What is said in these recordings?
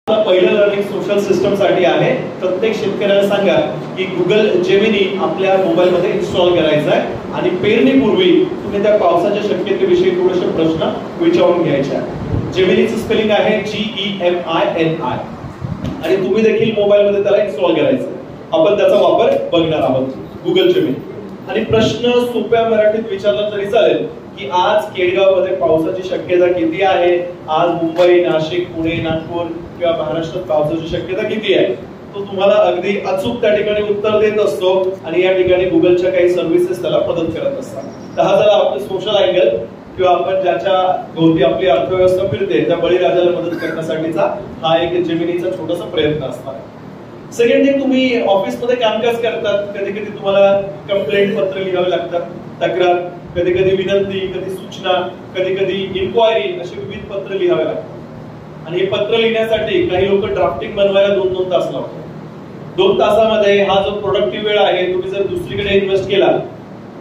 पहिलं learning social system साठी आहे. प्रत्येक शेतकऱ्याला सांगा की गुगल जेमिनी आपल्या मोबाईल मध्ये इन्स्टॉल करायचा आहे आणि पेरणीपूर्वी तुम्ही त्या पावसाच्या शक्यतेविषयी थोडेसे प्रश्न विचारून घ्यायचे आहे. जेमिनीचं स्पेलिंग आहे GEMINI आणि तुम्ही देखील मोबाईल मध्ये त्याला इन्स्टॉल करायचं. आपण त्याचा वापर बघणार आहोत गुगल जेमिनी. आणि प्रश्न सोप्या मराठीत विचारला तरी चालेल की आज केडगाव मध्ये पावसाची शक्यता किती आहे, आज मुंबई, नाशिक, पुणे, नागपूर किंवा महाराष्ट्रात पावसाची शक्यता किती आहे, तो तुम्हाला अगदी अचूक त्या ठिकाणी उत्तर देत असतो आणि या ठिकाणी गुगलच्या काही सर्व्हिसेस त्याला मदत करत असतात. तर हा झाला आपलं सोशल अँगल किंवा आपण ज्याच्या भोवती आपली अर्थव्यवस्था फिरते त्या बळीराजाला मदत करण्यासाठीचा हा एक जेमिनीचा छोटासा प्रयत्न असणार. सेकंड थिंग, तुम्ही ऑफिसमध्ये कामकाज करतात, कधी कधी तुम्हाला कंप्लेंट पत्र लिहावे लागतात, तक्रार, कधी कधी विनंती, कधी सूचना, कधी कधी इन्क्वायरी, असे विविध पत्र लिहावे लागतात. आणि हे पत्र लिहिण्यासाठी काही लोक ड्राफ्टिंग बनवायला 2-2 तास लावतात. 2 तासामध्ये हा जो प्रोडक्टिव्ह वेळ आहे तुम्ही जर दुसरीकडे इन्व्हेस्ट केला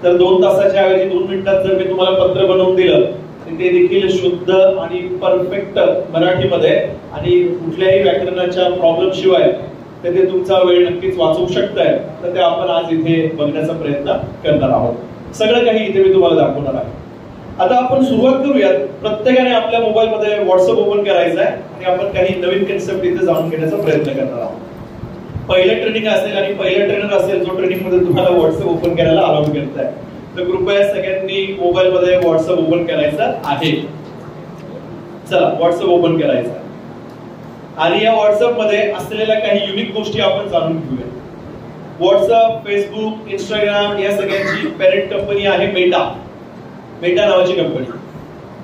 तर 2 तासाच्या ऐवजी 2 मिनिटात जर मी तुम्हाला पत्र बनवून दिलं तर ते देखील शुद्ध आणि परफेक्ट मराठीमध्ये आणि कुठल्याही व्याकरणाच्या प्रॉब्लेम शिवाय ते तुमचा वेळ नक्कीच वाचवू शकताय. तर ते आपण आज इथे बघण्याचा प्रयत्न करणार आहोत. सगळं काही इथे मी तुम्हाला दाखवणार आहे. आता आपण सुरुवात करूयात. प्रत्येकाने आपल्या मोबाईल मध्ये व्हॉट्सअप ओपन करायचं आहे आणि आपण काही नवीन कन्सेप्ट इथे जाणून घेण्याचा प्रयत्न करणार आहोत. पहिलं ट्रेनिंग असेल आणि पहिला ट्रेनर असेल जो ट्रेनिंग मध्ये तुम्हाला व्हॉट्सअप ओपन करायला अलाउ करताय, तर कृपया सगळ्यांनी मोबाईल मध्ये व्हॉट्सअप ओपन करायचं आहे. चला, व्हॉट्सअप ओपन करायचं आणि या व्हॉट्सअप मध्ये असलेल्या काही युनिक गोष्टी आपण जाणून घेऊया. व्हॉट्सअप, फेसबुक, इंस्टाग्राम या सगळ्यांची पेरेंट कंपनी आहे मेटा नावाची कंपनी.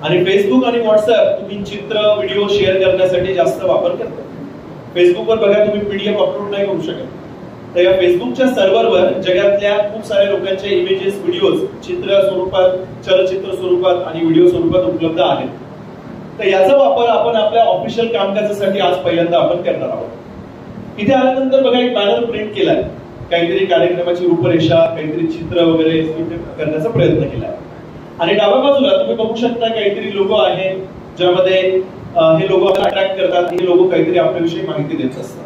आणि फेसबुक आणि व्हॉट्सअप तुम्ही चित्र, व्हिडिओ शेअर करण्यासाठी जास्त वापर करता. फेसबुकवर बघा तुम्ही पीडीएफ अपलोड नाही करू शकत, तर या फेसबुकच्या सर्व्हरवर जगातल्या खूप साऱ्या लोकांचे इमेजेस, व्हिडिओज चित्र स्वरूपात, चलचित्र स्वरूपात आणि व्हिडिओ स्वरूपात उपलब्ध आहेत. तर याचा वापर आपण आपल्या ऑफिशियल कामकाजासाठी आज पहिल्यांदा आपण करणार आहोत. इथे आल्यानंतर बघा एक बॅनर प्रिंट केलाय, काहीतरी कार्यक्रमाची रूपरेषा, काहीतरी चित्र वगैरे करण्याचा प्रयत्न केलाय. आणि डाव्या बाजूला तुम्ही बघू शकता काहीतरी लोगो आहे ज्यामध्ये हे लोगो आपल्याला अट्रॅक्ट करतात. हे लोगो काहीतरी आपल्याविषयी माहिती देत असतात.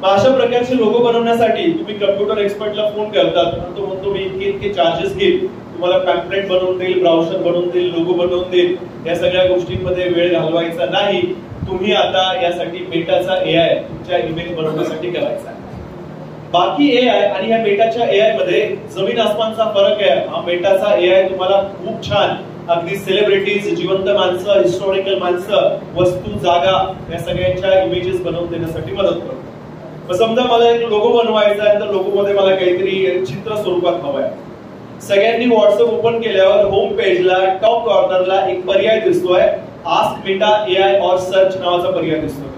मग अशा प्रकारचे लोगो बनवण्यासाठी तुम्ही कम्प्युटर एक्सपर्टला फोन करतात, तो म्हणतो मी इतके चार्जेस घेईल, तुम्हाला पॅम्पलेट बनवून देईल, ब्राउझर बनवून देईल, लोगो बनवून देईल. या सगळ्या गोष्टींमध्ये वेळ घालवायचा नाही. तुम्ही आता यासाठी मेटाचा AI तुमच्या इमेल बनवण्यासाठी करायचा आहे. बाकी AI आणि या मेटाच्या AI मध्ये जमीन आसमानचा फरक आहे. हा मेटाचा AI तुम्हाला खूप छान अगदी सेलिब्रिटीज, जिवंत माणसं, हिस्टॉरिकल माणसं, वस्तू, जागा या सगळ्यांच्या इमेजेस बनवून देण्यासाठी मदत करतो. समजा मला एक लोगो बनवायचा आहे, तर लोगो मध्ये मला काहीतरी चित्र स्वरूपात हवं आहे. सगळ्यांनी व्हॉट्सअप ओपन केल्यावर होम पेजला टॉप कॉर्नरला एक पर्याय दिसतोय, आस्क मेटा AI और सर्च नावाचा पर्याय दिसतोय.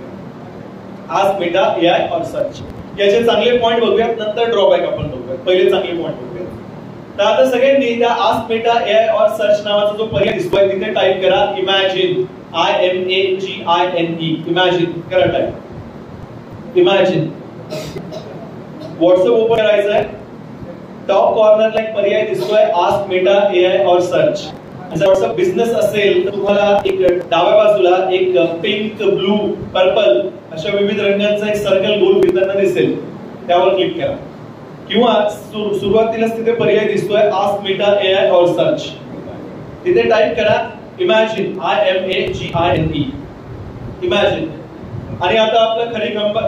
आस्क मेटा AI और सर्च. याचे चांगले पॉइंट बघूयात, नंतर ड्रॉबॅक आपण बघूयात. पहिले चांगले पॉइंट बघूयात. तर आता सगळ्यांनी त्या आस्क मेटा AI और सर्च नावाचा जो पर्याय दिसतोय तिथे टाइप करा इमॅजिन, IMAGINE. इमॅजिन करा टाइप. इमॅजिन. व्हॉट्सअप ओपन करायचं आहे. टॉप कॉर्नरला एक पर्याय दिसतोय आस्क मेटा AI और सर्च. जर व्हॉट्सअप बिझनेस असेल तर तुम्हाला एक डाव्या बाजूला एक पिंक, ब्लू, पर्पल अशा विविध रंगांचा एक सर्कल गोल फिरताना दिसेल, त्यावर क्लिक करा. किंवा सुरुवातीलाच तिथे पर्याय दिसतोय आस्क मेटा AI और सर्च. तिथे टाइप करा इमॅजिन, IMAGINE. इमॅजिन. आणि आता आपलं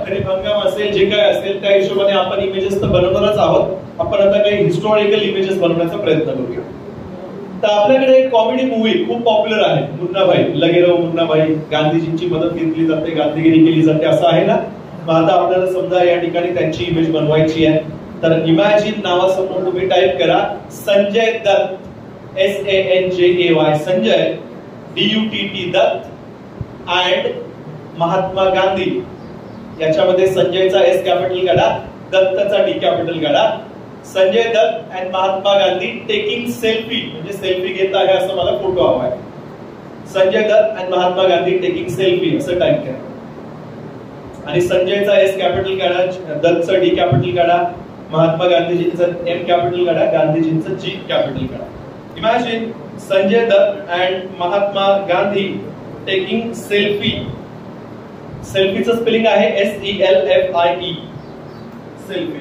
खरीप हंगाम असेल, जे काय असेल त्या हिशोबाने आपण इमेजेस तर बनवणारच आहोत. आपण आता काही हिस्टॉरिकल इमेजेस बनवण्याचा प्रयत्न करूया. तर आपल्याकडे एक कॉमेडी मूवी खूप पॉप्युलर आहे, मुन्नाभाई. लगेराव मुन्नाभाई. गांधीजींची मदत घेतली जाते, गांधीगिरी केली जाते, असं आहे ना. मग आता आपल्याला समजा या ठिकाणी त्यांची इमेज बनवायची आहे, तर इमॅजिन नावासमोर तुम्ही टाइप करा Sanjay Dutt, SANJAY, Sanjay, DUTT, Dutt and Mahatma Gandhi. याच्यामध्ये संजयचा S कॅपिटल काढा, दत्तचा D कॅपिटल काढा. Sanjay Dutt and Mahatma Gandhi taking selfie, म्हणजे सेल्फी घेत आहे असं मला फोटो हवा आहे. Sanjay Dutt and Mahatma Gandhi taking selfie असं टाइप करा. आणि संजयचा S कॅपिटल काढा, दत्तचा D कॅपिटल काढा, महात्मा गांधीजींचा M कॅपिटल काढा, गांधीजींचा G कॅपिटल काढा. Imagine Sanjay Dutt and Mahatma Gandhi taking selfie. सेल्फीचं स्पेलिंग आहे SELFIE, सेल्फी.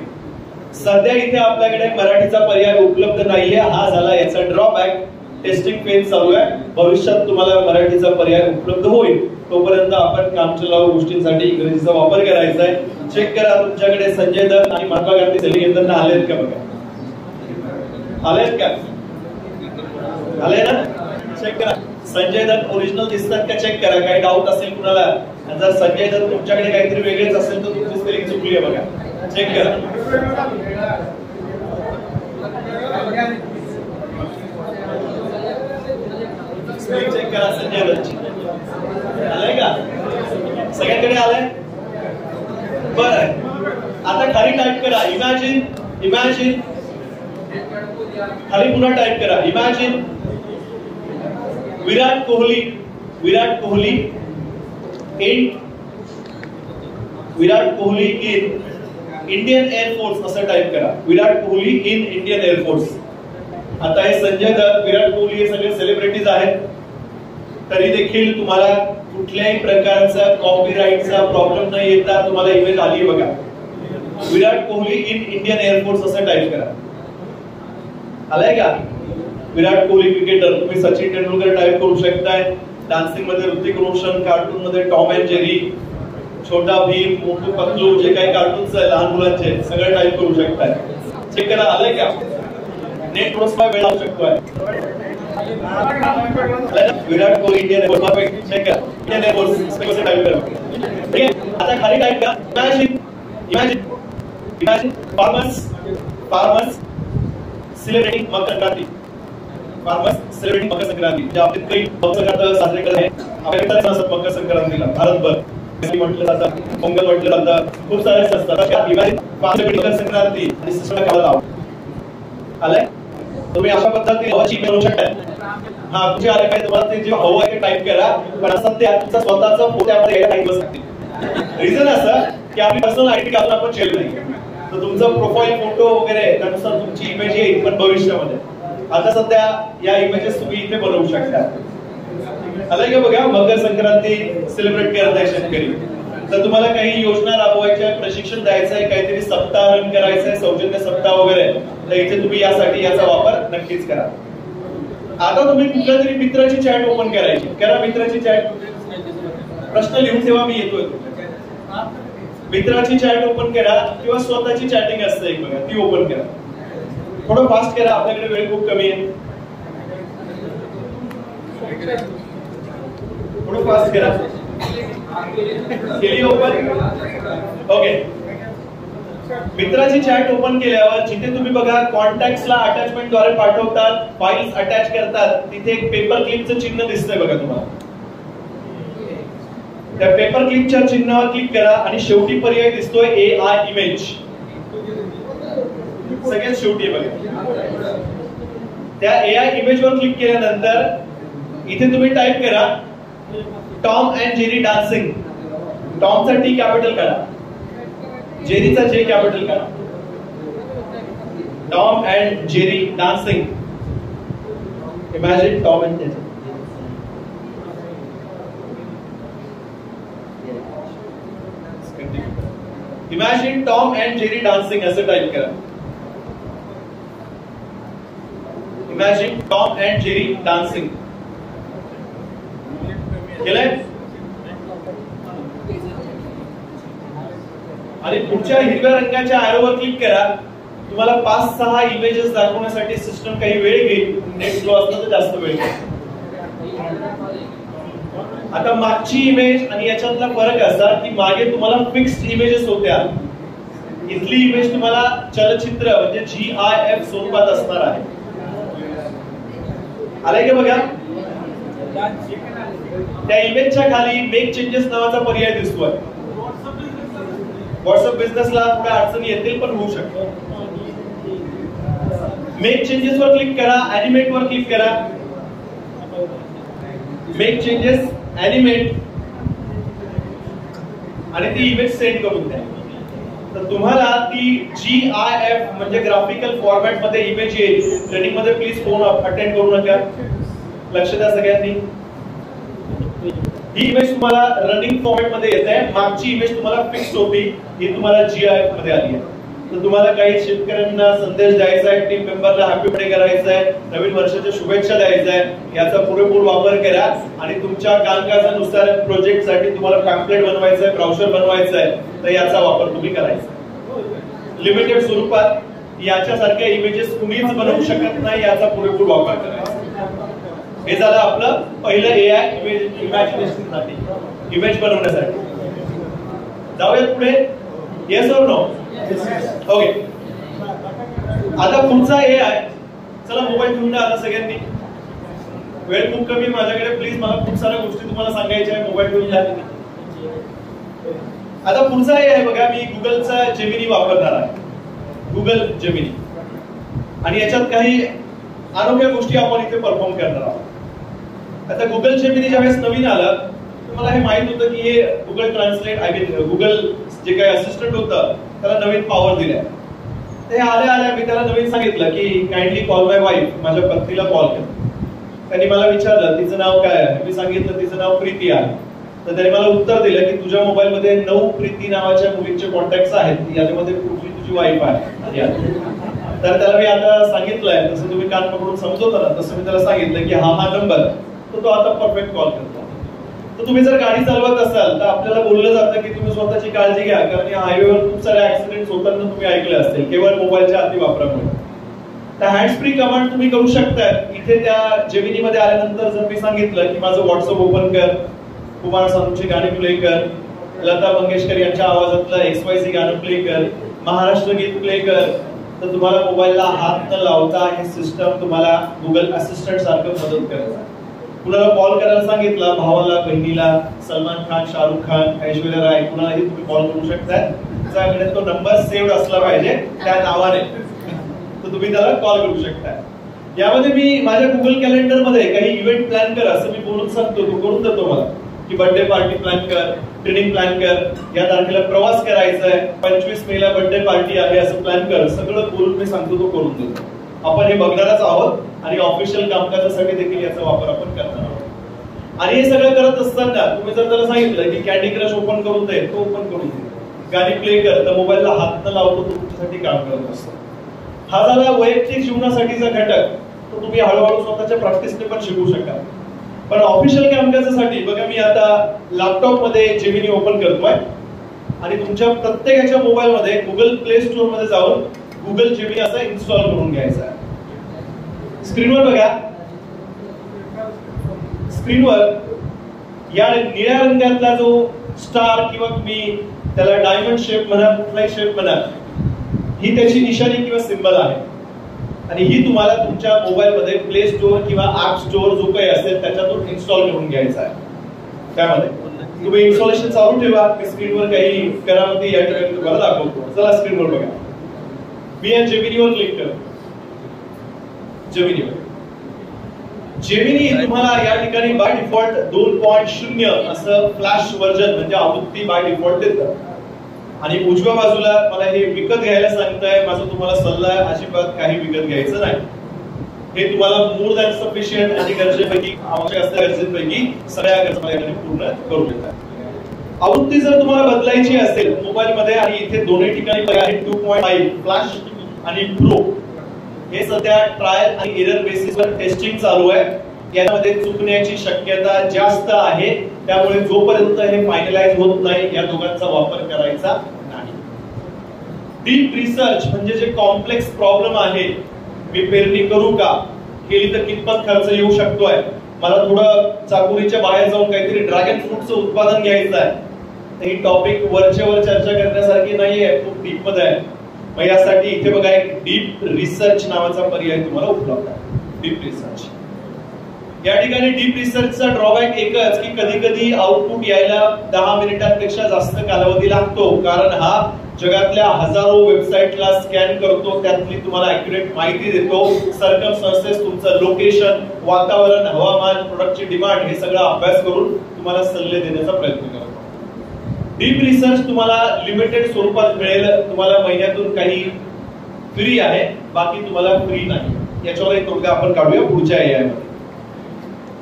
सध्या इथे आपल्याकडे मराठीचा पर्याय उपलब्ध नाहीये, हा झाला याचा ड्रॉबॅक. टेस्टिंग फेज चालू आहे, भविष्यात तुम्हाला मराठीचा पर्याय उपलब्ध होईल. तोपर्यंत आपण कामचलाऊ गोष्टींसाठी इंग्रजीचा वापर करायचा आहे. चेक करा तुमच्याकडे संजय दत्त आणि महात्मा गांधी सेल्फी घेताना आलेत का बघा. आलेत का? आले ना? चेक करा. संजय दत्त ओरिजिनल दिसतात का चेक करा. काही डाऊट असेल कुणाला, जर संजय दत्त तुमच्याकडे काहीतरी वेगळेच असेल तर तुमची स्पेलिंग चुकली आहे बघा. चेक करा. स्पेलिंग चेक करा संजय दत्तची. आलंय का? सगळ्यांकडे आलंय? बरं, आता खाली टाईप करा इमॅजिन. इमॅजिन खाली पुन्हा टाइप करा imagine Virat Kohli. Virat Kohli in Indian air force असं टाइप करा. Virat Kohli in Indian air force. आता हे संजय दत्त, विराट कोहली हे सगळे सेलिब्रिटीज आहेत, तरी देखील तुम्हाला कुठल्याही प्रकारचा कॉपीराईटचा प्रॉब्लेम न येता तुम्हाला इमेज आली बघा. Virat Kohli in Indian air force असं टाइप करा. आलाय का? विराट कोहली क्रिकेटर. तुम्ही सचिन तेंडुलकर टाइप करू शकताय. डान्सिंग मध्ये ऋतिक रोशन, कार्टून मध्ये टॉम अँड जेरी, छोटा भीम, मोटू पतलू, जे काही कार्टून्स आहे लहान मुलांचे सगळे टाइप करू शकताय. चेक करा आलंय का? नेट प्रोसमा वेळ लावू शकतोय. Virat Kohli Indian air force. Check करा इंडियन एअरफोर्स कसं टाइप करा. ठीक आहे, आता खाली टाइप करा imagine. Imagine imagine farmers celebrating Makar Sankranti. Farmers celebrating Makar Sankranti. म्हणजे आपले काही मकर संक्रांत साजरे करत आहे आपल्याकडे मकर संक्रांतीला भारतभर म्हटलं जातं, पोंगल म्हटलं जातं, खूप सारे असतात. मकर संक्रांती आणि सिस्टम काढायला आलाय. तुम्ही अशा पद्धतीने हवाची करू शकता. हा तुमचे आले काय तुम्हाला ते जे हवं आहे ते टाइप करा, पण सध्या तुमचा स्वतःचा फोटो त्यामध्ये टाइप बसू शकते. रिझन असं की आपली पर्सनल आयडेंटिटी अजून आपण शेअर नाही, तर तुमचा प्रोफाईल फोटो वगैरे त्यानुसार तुमची इमेज येईल. पण भविष्यामध्ये आता सध्या या इमेजेस तुम्ही इथे बनवू शकता. आलाय का बघा? मकर संक्रांती सेलिब्रेट करत आहे शेतकरी. तर तुम्हाला काही योजना राबवायच्या, प्रशिक्षण द्यायचं आहे, काहीतरी सप्ताह रन करायचं आहे, सौजन्य सप्ताह वगैरे, तर इथे तुम्ही यासाठी याचा वापर नक्कीच करा. आता तुम्ही कुठल्या तरी मित्राची चॅट ओपन करायची. करा मित्राची चॅट. प्रश्न लिहून ठेवा, मी येतोय. मित्राची चॅट ओपन करा किंवा स्वतःची चॅटिंग असते एक बघा, ती ओपन करा. थोडं फास्ट करा, आपल्याकडे वेळ खूप कमी आहे. थोडं फास्ट करा. केली ओपन? ओके. मित्राची चॅट ओपन केल्यावर जिथे तुम्ही बघा कॉन्टॅक्ट्सला अटॅचमेंट द्वारे पाठवतात, फाइल्स अटॅच करतात, तिथे एक पेपर क्लिपचं चिन्ह दिसतंय बघा तुम्हाला. त्या पेपर क्लिपच्या चिन्हावर क्लिक करा आणि शेवटी पर्याय दिसतोय AI इमेज. सगळ्यात शेवटी बघा. त्या AI इमेज वर क्लिक केल्यानंतर इथे तुम्ही टाइप करा टॉम अँड जेरी डान्सिंग. टॉमचा T कॅपिटल करा, जेरीचा J कॅपिटल करा. Tom and Jerry dancing. Imagine Tom and Jerry. Imagine Tom and Jerry dancing असं टाइप करा. Imagine Tom and Jerry dancing. केलंय? आणि पुढच्या हिरव्या रंगाच्या ॲरोवर क्लिक करा. तुम्हाला 5-6 इमेजेस दाखवण्यासाठी सिस्टम काही वेळ घेईल. नेट स्लो असलं तर जास्त वेळ घेईल. आता मागची इमेज आणि याच्यातला फरक असा की मागे तुम्हाला फिक्स्ड इमेजेस होत्या. इथली इमेज तुम्हाला चलचित्र म्हणजे GIF स्वरूपात असणार आहे. आलाय का बघा? त्या इमेजच्या खाली मेक चेंजेस नावाचा पर्याय दिसतोय. व्हॉट्सअप बिझनेसला थोड्या अडचणी येतील पण होऊ शकतो. मेक चेंजेस वर क्लिक करा, एनिमेट वर क्लिक करा. मेक चेंजेस, एनिमेट आणि ती इमेज सेंड करून द्या. तर तुम्हाला ती GIF म्हणजे ग्राफिकल फॉर्मॅट मध्ये इमेज येईल. ट्रेनिंग मध्ये प्लीज फोन अटेंड करू नका. लक्ष द्या सगळ्यांनी. ही इमेज तुम्हाला रनिंग फॉर्मॅट मध्ये येते, मागची इमेज तुम्हाला फिक्स होती, ही तुम्हाला GIF मध्ये आली आहे. तर तुम्हाला काही शेतकऱ्यांना संदेश द्यायचा आहे, टीम मेंबरला हॅपी बर्थडे करायचा आहे, नवीन वर्षाच्या शुभेच्छा द्यायचा आहे, याचा पुरेपूर वापर करा. आणि तुमच्या कामकाजानुसार प्रोजेक्ट साठी तुम्हाला पॅम्पलेट बनवायचं आहे, ब्राउचर बनवायचं आहे, तर याचा वापर तुम्ही करायचा. लिमिटेड स्वरूपात याच्यासारख्या इमेजेस तुम्हीच बनवू शकत नाही, याचा पुरेपूर वापर करायचा. हे झालं आपलं पहिलं AI इमॅजिनेशन साठी, इमेज बनवण्यासाठी. जाऊयात पुढे. येस और नो? ओके. आता पुढचा AI. चला मोबाईल घेऊन आता सगळ्यांनी. वेळ खूप कमी माझ्याकडे, प्लीज मला खूप साऱ्या गोष्टी तुम्हाला सांगायच्या आहे, मोबाईल घेऊन द्या. आता पुढचा AI बघा, मी गुगलचा जेमिनी वापरणार आहे, गुगल जेमिनी. आणि याच्यात काही अनोख्या गोष्टी आपण इथे परफॉर्म करणार आहोत. आता गुगल जेमिनी ज्यावेळेस नवीन आलं, मला हे माहित होतं की हे Google translate, I mean Google जे काही असिस्टंट होतं त्याला नवीन पॉवर दिल्या. ते आल्या मी त्याला नवीन सांगितलं की काइंडली कॉल माय वाईफ, माझ्या पत्नीला कॉल कर. त्यांनी मला विचारलं तिचं नाव काय आहे, मी सांगितलं तिचं नाव प्रीती आहे. तर त्याने मला उत्तर दिलं की तुझ्या मोबाईल मध्ये 9 प्रीती नावाच्या मुलींचे कॉन्टॅक्ट आहेत, याच्यामध्ये कुठली तुझी वाईफ आहे. तर त्याला मी आता सांगितलंय, तसं तुम्ही कान पकडून समजवता ना, तसं मी त्याला सांगितलं की हा नंबर, तो आता परफेक्ट कॉल करतो. तर तुम्ही जर गाडी चालवत असाल तर आपल्याला बोललं जातं की तुम्ही स्वतःची काळजी घ्या, कारण या हायवेवर खूप सारे ऍक्सिडेंट होताना तुम्ही ऐकले असतील केवळ मोबाईलच्या अतिवापरामुळे. तर हँड्स फ्री कमांड तुम्ही करू शकता. इथे त्या जेमिनी मध्ये आल्यानंतर जर मी सांगितलं की माझं व्हॉट्सअप ओपन कर, कुमार सानूची गाणी प्ले कर, लता मंगेशकर यांच्या आवाजातलं XYZ गाणं प्ले कर, महाराष्ट्र गीत प्ले कर, तर तुम्हाला मोबाईलला हात न लावता हे सिस्टम तुम्हाला गुगल असिस्टंट सारखं मदत करेल. कुणाला कॉल करायला सांगितला, भावाला, बहिणीला, सलमान खान, शाहरुख खान, ऐश्वर्या राय, कुणालाही तुम्ही कॉल करू शकताय. तुमच्याकडे तो नंबर सेव्ड असला पाहिजे त्या नावाने, तर तुम्ही त्याला कॉल करू शकताय. यामध्ये मी माझ्या गुगल कॅलेंडर मध्ये काही इव्हेंट प्लॅन कर असं मी बोलून सांगतो, तो करून देतो मला की बर्थडे पार्टी प्लॅन कर, ट्रेनिंग प्लॅन कर, या तारखेला प्रवास करायचा आहे, 25 मेला बर्थडे पार्टी आहे असं प्लॅन कर, सगळं बोलून मी सांगतो, तो करून देतो. आपण हे बघणारच आहोत आणि ऑफिशियल कामकाजासाठी देखील याचा वापर आपण करणार आहोत. आणि हे सगळं करत असताना तुम्ही जर त्याला सांगितलं की कॅन्डी क्रश ओपन करून दे, तो ओपन करून दे, गाणी प्ले कर, तर मोबाईलला हात न लावतो तो तुमच्यासाठी काम करत असतो. हा झाला वैयक्तिक जीवनासाठीचा घटक, तो तुम्ही हळूहळू स्वतःच्या प्रॅक्टिसने पण शिकू शकाल. पण ऑफिशियल कामकाजासाठी बघा, मी आता लॅपटॉप मध्ये जेमिनी ओपन करतोय आणि तुमच्या प्रत्येकाच्या मोबाईल मध्ये गुगल प्ले स्टोअर मध्ये जाऊन गुगल जेमिनी असं इन्स्टॉल करून घ्यायचं आहे. स्क्रीनवर बघा, स्क्रीनवर या निळ्या रंगातला जो स्टार किंवा तुम्ही त्याला डायमंड शेप म्हणा, कुठलाही शेप म्हणा, ही त्याची निशाणी किंवा सिंबल आहे. आणि ही तुम्हाला तुमच्या मोबाईल मध्ये प्ले स्टोअर किंवा ऍप स्टोअर जो काही असेल त्याच्यातून इन्स्टॉल करून घ्यायचा आहे. त्यामध्ये तुम्ही इन्स्टॉलेशन चालू ठेवा. मी स्क्रीनवर काही करामती या ठिकाणी तुम्हाला दाखवतो. चला स्क्रीनवर बघा, मी या जेमिनीवर क्लिक करतो. जेमिनी तुम्हाला या ठिकाणी बाय डिफॉल्ट 2.0 असं फ्लॅश व्हर्जन म्हणजे आवृत्ती बाय डिफॉल्ट देतं. आणि उजव्या बाजूला मला हे विकत घ्यायला सांगताय. माझा तुम्हाला सल्ला आहे, अजिबात काही विकत घ्यायचं नाही. हे तुम्हाला मोर दॅन सफिशियंट आणि गरजेपैकी, आवश्यक असलेल्या गरजेपैकी सगळ्या गरजा पूर्ण करू देतात. आवृत्ती जर तुम्हाला बदलायची असेल मोबाईल मध्ये, आणि इथे दोन्ही ठिकाणी आहे 2.5 फ्लॅश आणि प्रो. हे सध्या ट्रायल आणि एरर बेसिसवर टेस्टिंग चालू आहे. यामध्ये चुकण्याची शक्यता जास्त आहे, त्यामुळे जोपर्यंत हे फायनलाइज होत नाही या दोघांचा वापर करायचा नाही. डीप रिसर्च म्हणजे जे कॉम्प्लेक्स प्रॉब्लेम आहे, मी पेरणी करू का, केली तर कितपत खर्च येऊ शकतोय, मला थोडं चाकुरीच्या बाहेर जाऊन काहीतरी ड्रॅगन फ्रूटचं उत्पादन घ्यायचं आहे, तर ही टॉपिक वरच्या वर चर्चा करण्यासारखी नाहीये, खूप डीप मध्ये आहे. मग यासाठी इथे बघा एक डीप रिसर्च नावाचा पर्याय तुम्हाला उपलब्ध आहे. डीप रिसर्च, या ठिकाणी डीप रिसर्चचा ड्रॉबॅक एकच की कधी कधी आउटपुट यायला 10 मिनिटांपेक्षा जास्त कालावधी लागतो, कारण हा जगातल्या हजारो वेबसाईटला स्कॅन करतो, त्यातली तुम्हाला ऍक्युरेट माहिती देतो. सर्कमस्टन्सेस, तुमचं लोकेशन, वातावरण, हवामान, प्रोडक्टची डिमांड हे सगळं अभ्यास करून तुम्हाला सल्ले देण्याचा प्रयत्न करतो. डीप रिसर्च तुम्हाला लिमिटेड स्वरूपात मिळेल. तुम्हाला महिन्यातून काही फ्री आहे, बाकी तुम्हाला फ्री नाही. याच्यावर एक तोडगा आपण काढूया पुढच्या AI मध्ये.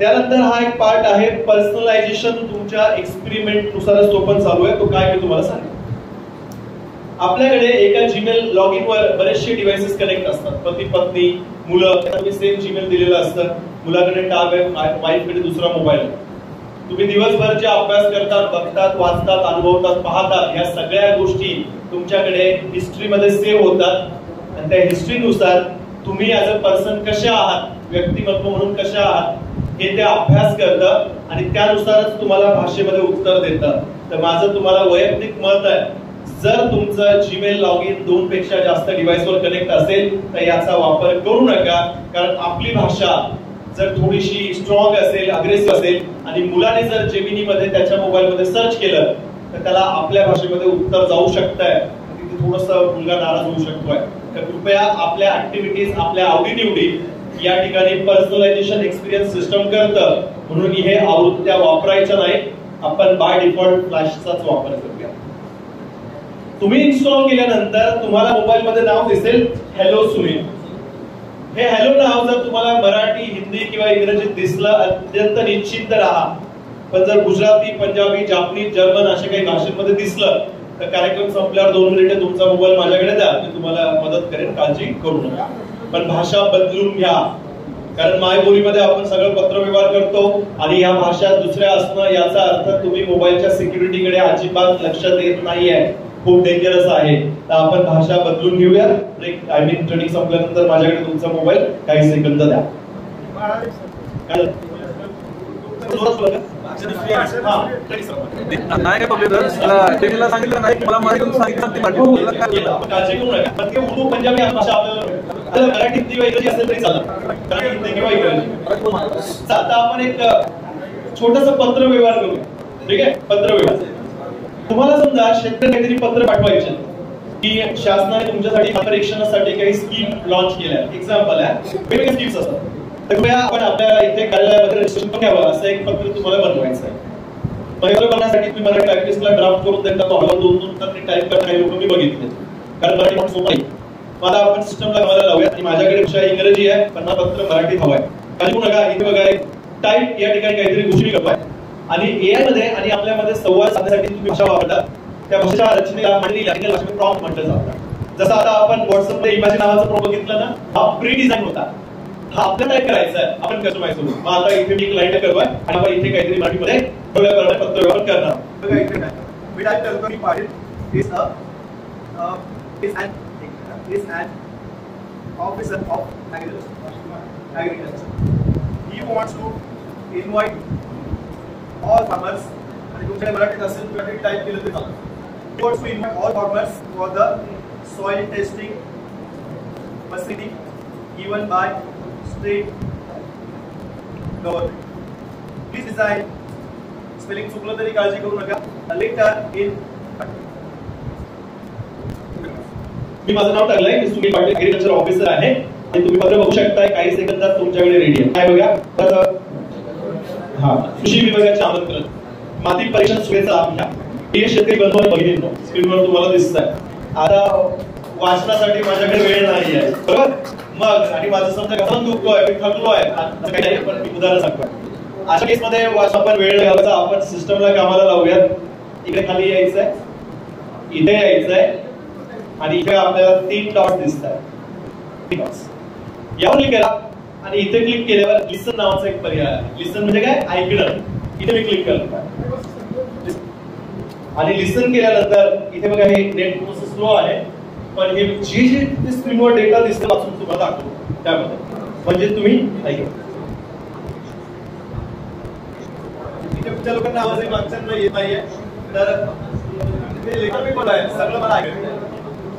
त्यानंतर हा एक पार्ट आहे पर्सनलायझेशन. तुमच्या एक्सपेरिमेंट नुसारच तो पण चालू आहे, तो काय मी तुम्हाला सांगेन. आपल्याकडे एका जीमेल लॉग इन वर बरेचसे डिव्हाइसेस कनेक्ट असतात. पती पत्नी मुलं, तुम्ही सेम जीमेल दिलेलं असतं. मुलाकडे टॅब आहे, वाईफकडे दुसरा मोबाईल आहे. तुम्ही दिवसभर जे अभ्यास करतात, बघतात, वाचतात, अनुभवतात, पाहतात, या सगळ्या गोष्टी तुमच्याकडे हिस्ट्रीमध्ये सेव्ह होतात. आणि त्या हिस्ट्रीनुसार तुम्ही ऍज अ पर्सन कसे आहात, व्यक्तिमत्व म्हणून कसे आहात, हे ते अभ्यास करतं आणि त्यानुसारच तुम्हाला भाषेमध्ये उत्तर देतं. तर माझं तुम्हाला वैयक्तिक मत आहे, जर तुमचं जीमेल लॉग इन 2 पेक्षा जास्त डिव्हाइसवर कनेक्ट असेल तर याचा वापर करू नका. कारण आपली भाषा जर थोडीशी स्ट्रॉंग असेल, अग्रेसिव्ह असेल आणि मुलाने जर जेमिनी मध्ये त्याच्या मोबाईल मध्ये सर्च केलं तर त्याला आपल्या भाषेमध्ये उत्तर जाऊ शकतंय. तिथे थोडंसं मुलगा नाराज होऊ शकतोय. तर कृपया आपल्या ऍक्टिव्हिटीज, आपल्या आवडीनिवडी या ठिकाणी पर्सनलायझेशन एक्सपिरियन्स सिस्टम करतं म्हणून हे आवृत्त्या वापरायच्या नाहीत. आपण बाय डिफॉल्ट फ्लॅशचाच वापर करूया. तुम्ही इन्स्टॉल केल्यानंतर तुम्हाला मोबाईल मध्ये नाव दिसेल हॅलो सुनील. हे हॅलो नाव जर तुम्हाला मराठी, हिंदी किंवा इंग्रजीत दिसलं, अत्यंत निश्चिंत राहा. पण जर गुजराती, पंजाबी, जापनीज, जर्मन अशा काही भाषेमध्ये दिसलं तर कार्यक्रम संपल्यावर 2 मिनिटे तुमचा मोबाईल माझ्याकडे द्या, मी तुम्हाला मदत करेन, काळजी करू नका. पण भाषा बदलून घ्या. कारण मायबोलीमध्ये आपण सगळं पत्रव्यवहार करतो आणि या भाषा दुसऱ्या असणं याचा अर्थ तुम्ही मोबाईलच्या सिक्युरिटीकडे अजिबात लक्ष देत नाहीये. खूप डेंजरस आहे. तर आपण भाषा बदलून घेऊया. ट्रेनिंग संपल्यानंतर माझ्याकडे तुमचा मोबाईल काही सेकंद द्या. सांगितलं नाही मला माहिती उर्दू पंजाबी भाषा आपल्याला मराठी, हिंदी किंवा इंग्रजी असेल तरी चालतं. हिंदी किंवा इंग्रजी. आता आपण एक छोटस पत्र व्यवहार करूया. ठीक आहे, पत्र व्यवहार. तुम्हाला समजा शेतकरी काहीतरी पत्र पाठवायचे की शासनाने तुमच्यासाठी परीक्षणासाठी काही स्कीम लॉन्च केल्या. एक्झाम्पल आहे, वेगवेगळ्या स्कीम्स असतात. तर आपण आपल्या इथे कार्यालयामध्ये रजिस्ट्रेशन घ्यावं असं एक पत्र तुम्हाला बनवायचं आहे. पत्र बनवण्यासाठी तुम्ही मराठी टायपिस्टला ड्राफ्ट करून देता. तो हळूहळू 2-2 तास टाईप करता. काही लोक मी बघितले, कारण मराठी पण सोपं आहे. मला आपण सिस्टमला कामाला लावूया आणि माझ्याकडे भाषा इंग्रजी आहे पण हा पत्र मराठीत हवाय. काही नका, इथे बघा टाईप या ठिकाणी काहीतरी गोष्टी करताय आणि एआय मध्ये आणि आपल्यामध्ये संवाद साधण्यासाठी तुम्ही भाषा वापरता. त्या भाषेच्या रचनेला भाषेमध्ये प्रॉम्प्ट म्हटलं जातं. जसं आता आपण व्हॉट्सअपला इमॅजिन नावाचा प्रोग्राम बघितला ना, हा प्री डिझाईन होता. हा आपल्याला टाईप करायचा आहे, आपण कस्टमाइज करू. मग आता इथे मी एक लाईन करूया आणि आपण इथे काहीतरी मराठीमध्ये पत्र व्यवहार करणार. बघा इथे काय मी टाईप करतो की Patil is an officer of agriculture. He wants to invite all farmers. आणि तुमच्या मराठीत असेल तुम्ही टाईप केलं तरी चालेल. He wants to invite all farmers for the soil testing facility given by state government. Please design. Spelling चुकलं तरी काळजी करू नका. A letter in. मी माझं नाव टाकलंय की सुनील पाटील, ऍग्रीकल्चर ऑफिसर आहे आणि तुम्ही पत्र बघू शकताय. काही सेकंदात तुमच्याकडे रेडी आहे. काय बघा, तर हा कृषी विभागाचे आमंत्रण, माती परीक्षण सुविधेचा लाभ घ्या. हे शेतकरी बंधू आणि भगिनींनो, स्क्रीनवर तुम्हाला दिसत आहे. आता वाचनासाठी माझ्याकडे वेळ नाही आहे, बरोबर. मग आणि माझं समजा घाम दुखतोय, मी थकलो आहे, काही नाही, पण मी उदाहरण सांगतोय. अशा केसमध्ये आपण वेळ घालवायचा. आपण सिस्टमला कामाला लावूयात. इकडे खाली यायचंय, इथे यायचंय आणि इथे आपल्याला 3 डॉट दिसतात. यावर क्लिक करा आणि इथे क्लिक केल्यावर लिसन नावाचा एक पर्याय आहे. लिसन म्हणजे काय, ऐकणं. इथे मी क्लिक करतो आणि लिसन केल्यानंतर इथे बघा हे नेट प्रोसेस स्लो आहे, पण हे जे स्क्रीनवर डेटा दिसतं वाचून तुम्हाला दाखवतो त्यामध्ये, म्हणजे तुम्ही ऐका. इथे तुमच्या लोकांना आवाज मागच्यांना येत नाहीये तर ते लेटर पेपर आहे, सगळं मला ऐकायचं.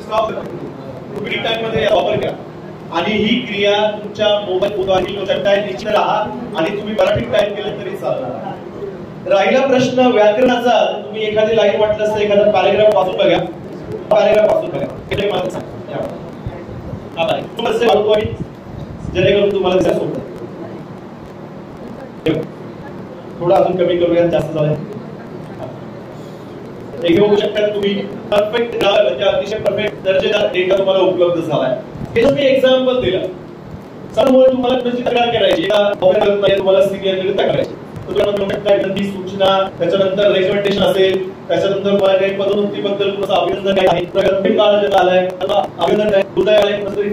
स्टॉप तुम्ही टाइम मध्ये वापर करा आणि ही क्रिया तुमच्या मोबाईल लक्षात निश्चित राहा आणि तुम्ही मराठीत टाईप केलं तरी चालतं. राहिला प्रश्न व्याकरणाचा, तुम्ही एखादी लाईन वाटलं असतं, एखादा पॅराग्राफ वाचून बघा. पॅराग्राफ वाचून बघा, हे मला सांगा. आता तुम्हाला वाचतो आणि जेणेकरून तुम्हाला दिसायला सोपं. थोडं अजून कमी करूया, जास्त झालंय. हे घेऊ शकता तुम्ही. परफेक्ट म्हणजे अतिशय परफेक्ट दर्जेदार डेटा तुम्हाला उपलब्ध झालाय. हे मी एक्झाम्पल दिलं. त्यामुळे तुम्हाला तुमची तक्रार करायची तुम्हाला सिनियर करायची काही सूचना त्याच्यानंतर रेकमेंडेशन असेल त्याच्यानंतर काही पदोन्नतीबद्दल अभिनंदन आहे अभिनंदन आहे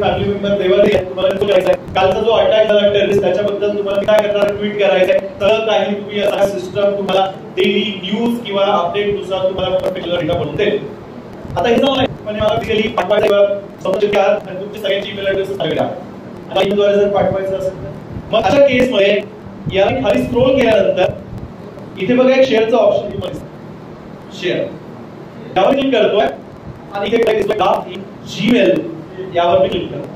फॅमिली मेंबर देवारी तुम्हाला कालचा जो अटॅक झाला टेररिस्ट त्याच्याबद्दल तुम्हाला काय करणार ट्विट करायचंय तर काही तुम्ही असा सिस्टम तुम्हाला डेली न्यूज किंवा अपडेट नुसार तुम्हाला डेटा बनवून देईल. आता हे जाऊ म्हणजे मला बेसिकली पाठवायचं समजून घ्या आणि तुमचे सगळ्यांचे ईमेल ऍड्रेस सगळे टाका आणि द्वारे जर पाठवायचं असेल तर मग अशा केस मध्ये या खाली स्क्रोल केल्यानंतर इथे बघा एक शेअरचा ऑप्शन तुम्हाला शेअर यावर क्लिक करतोय आणि इथे काय दिसतोय जीमेल यावर मी क्लिक करतो.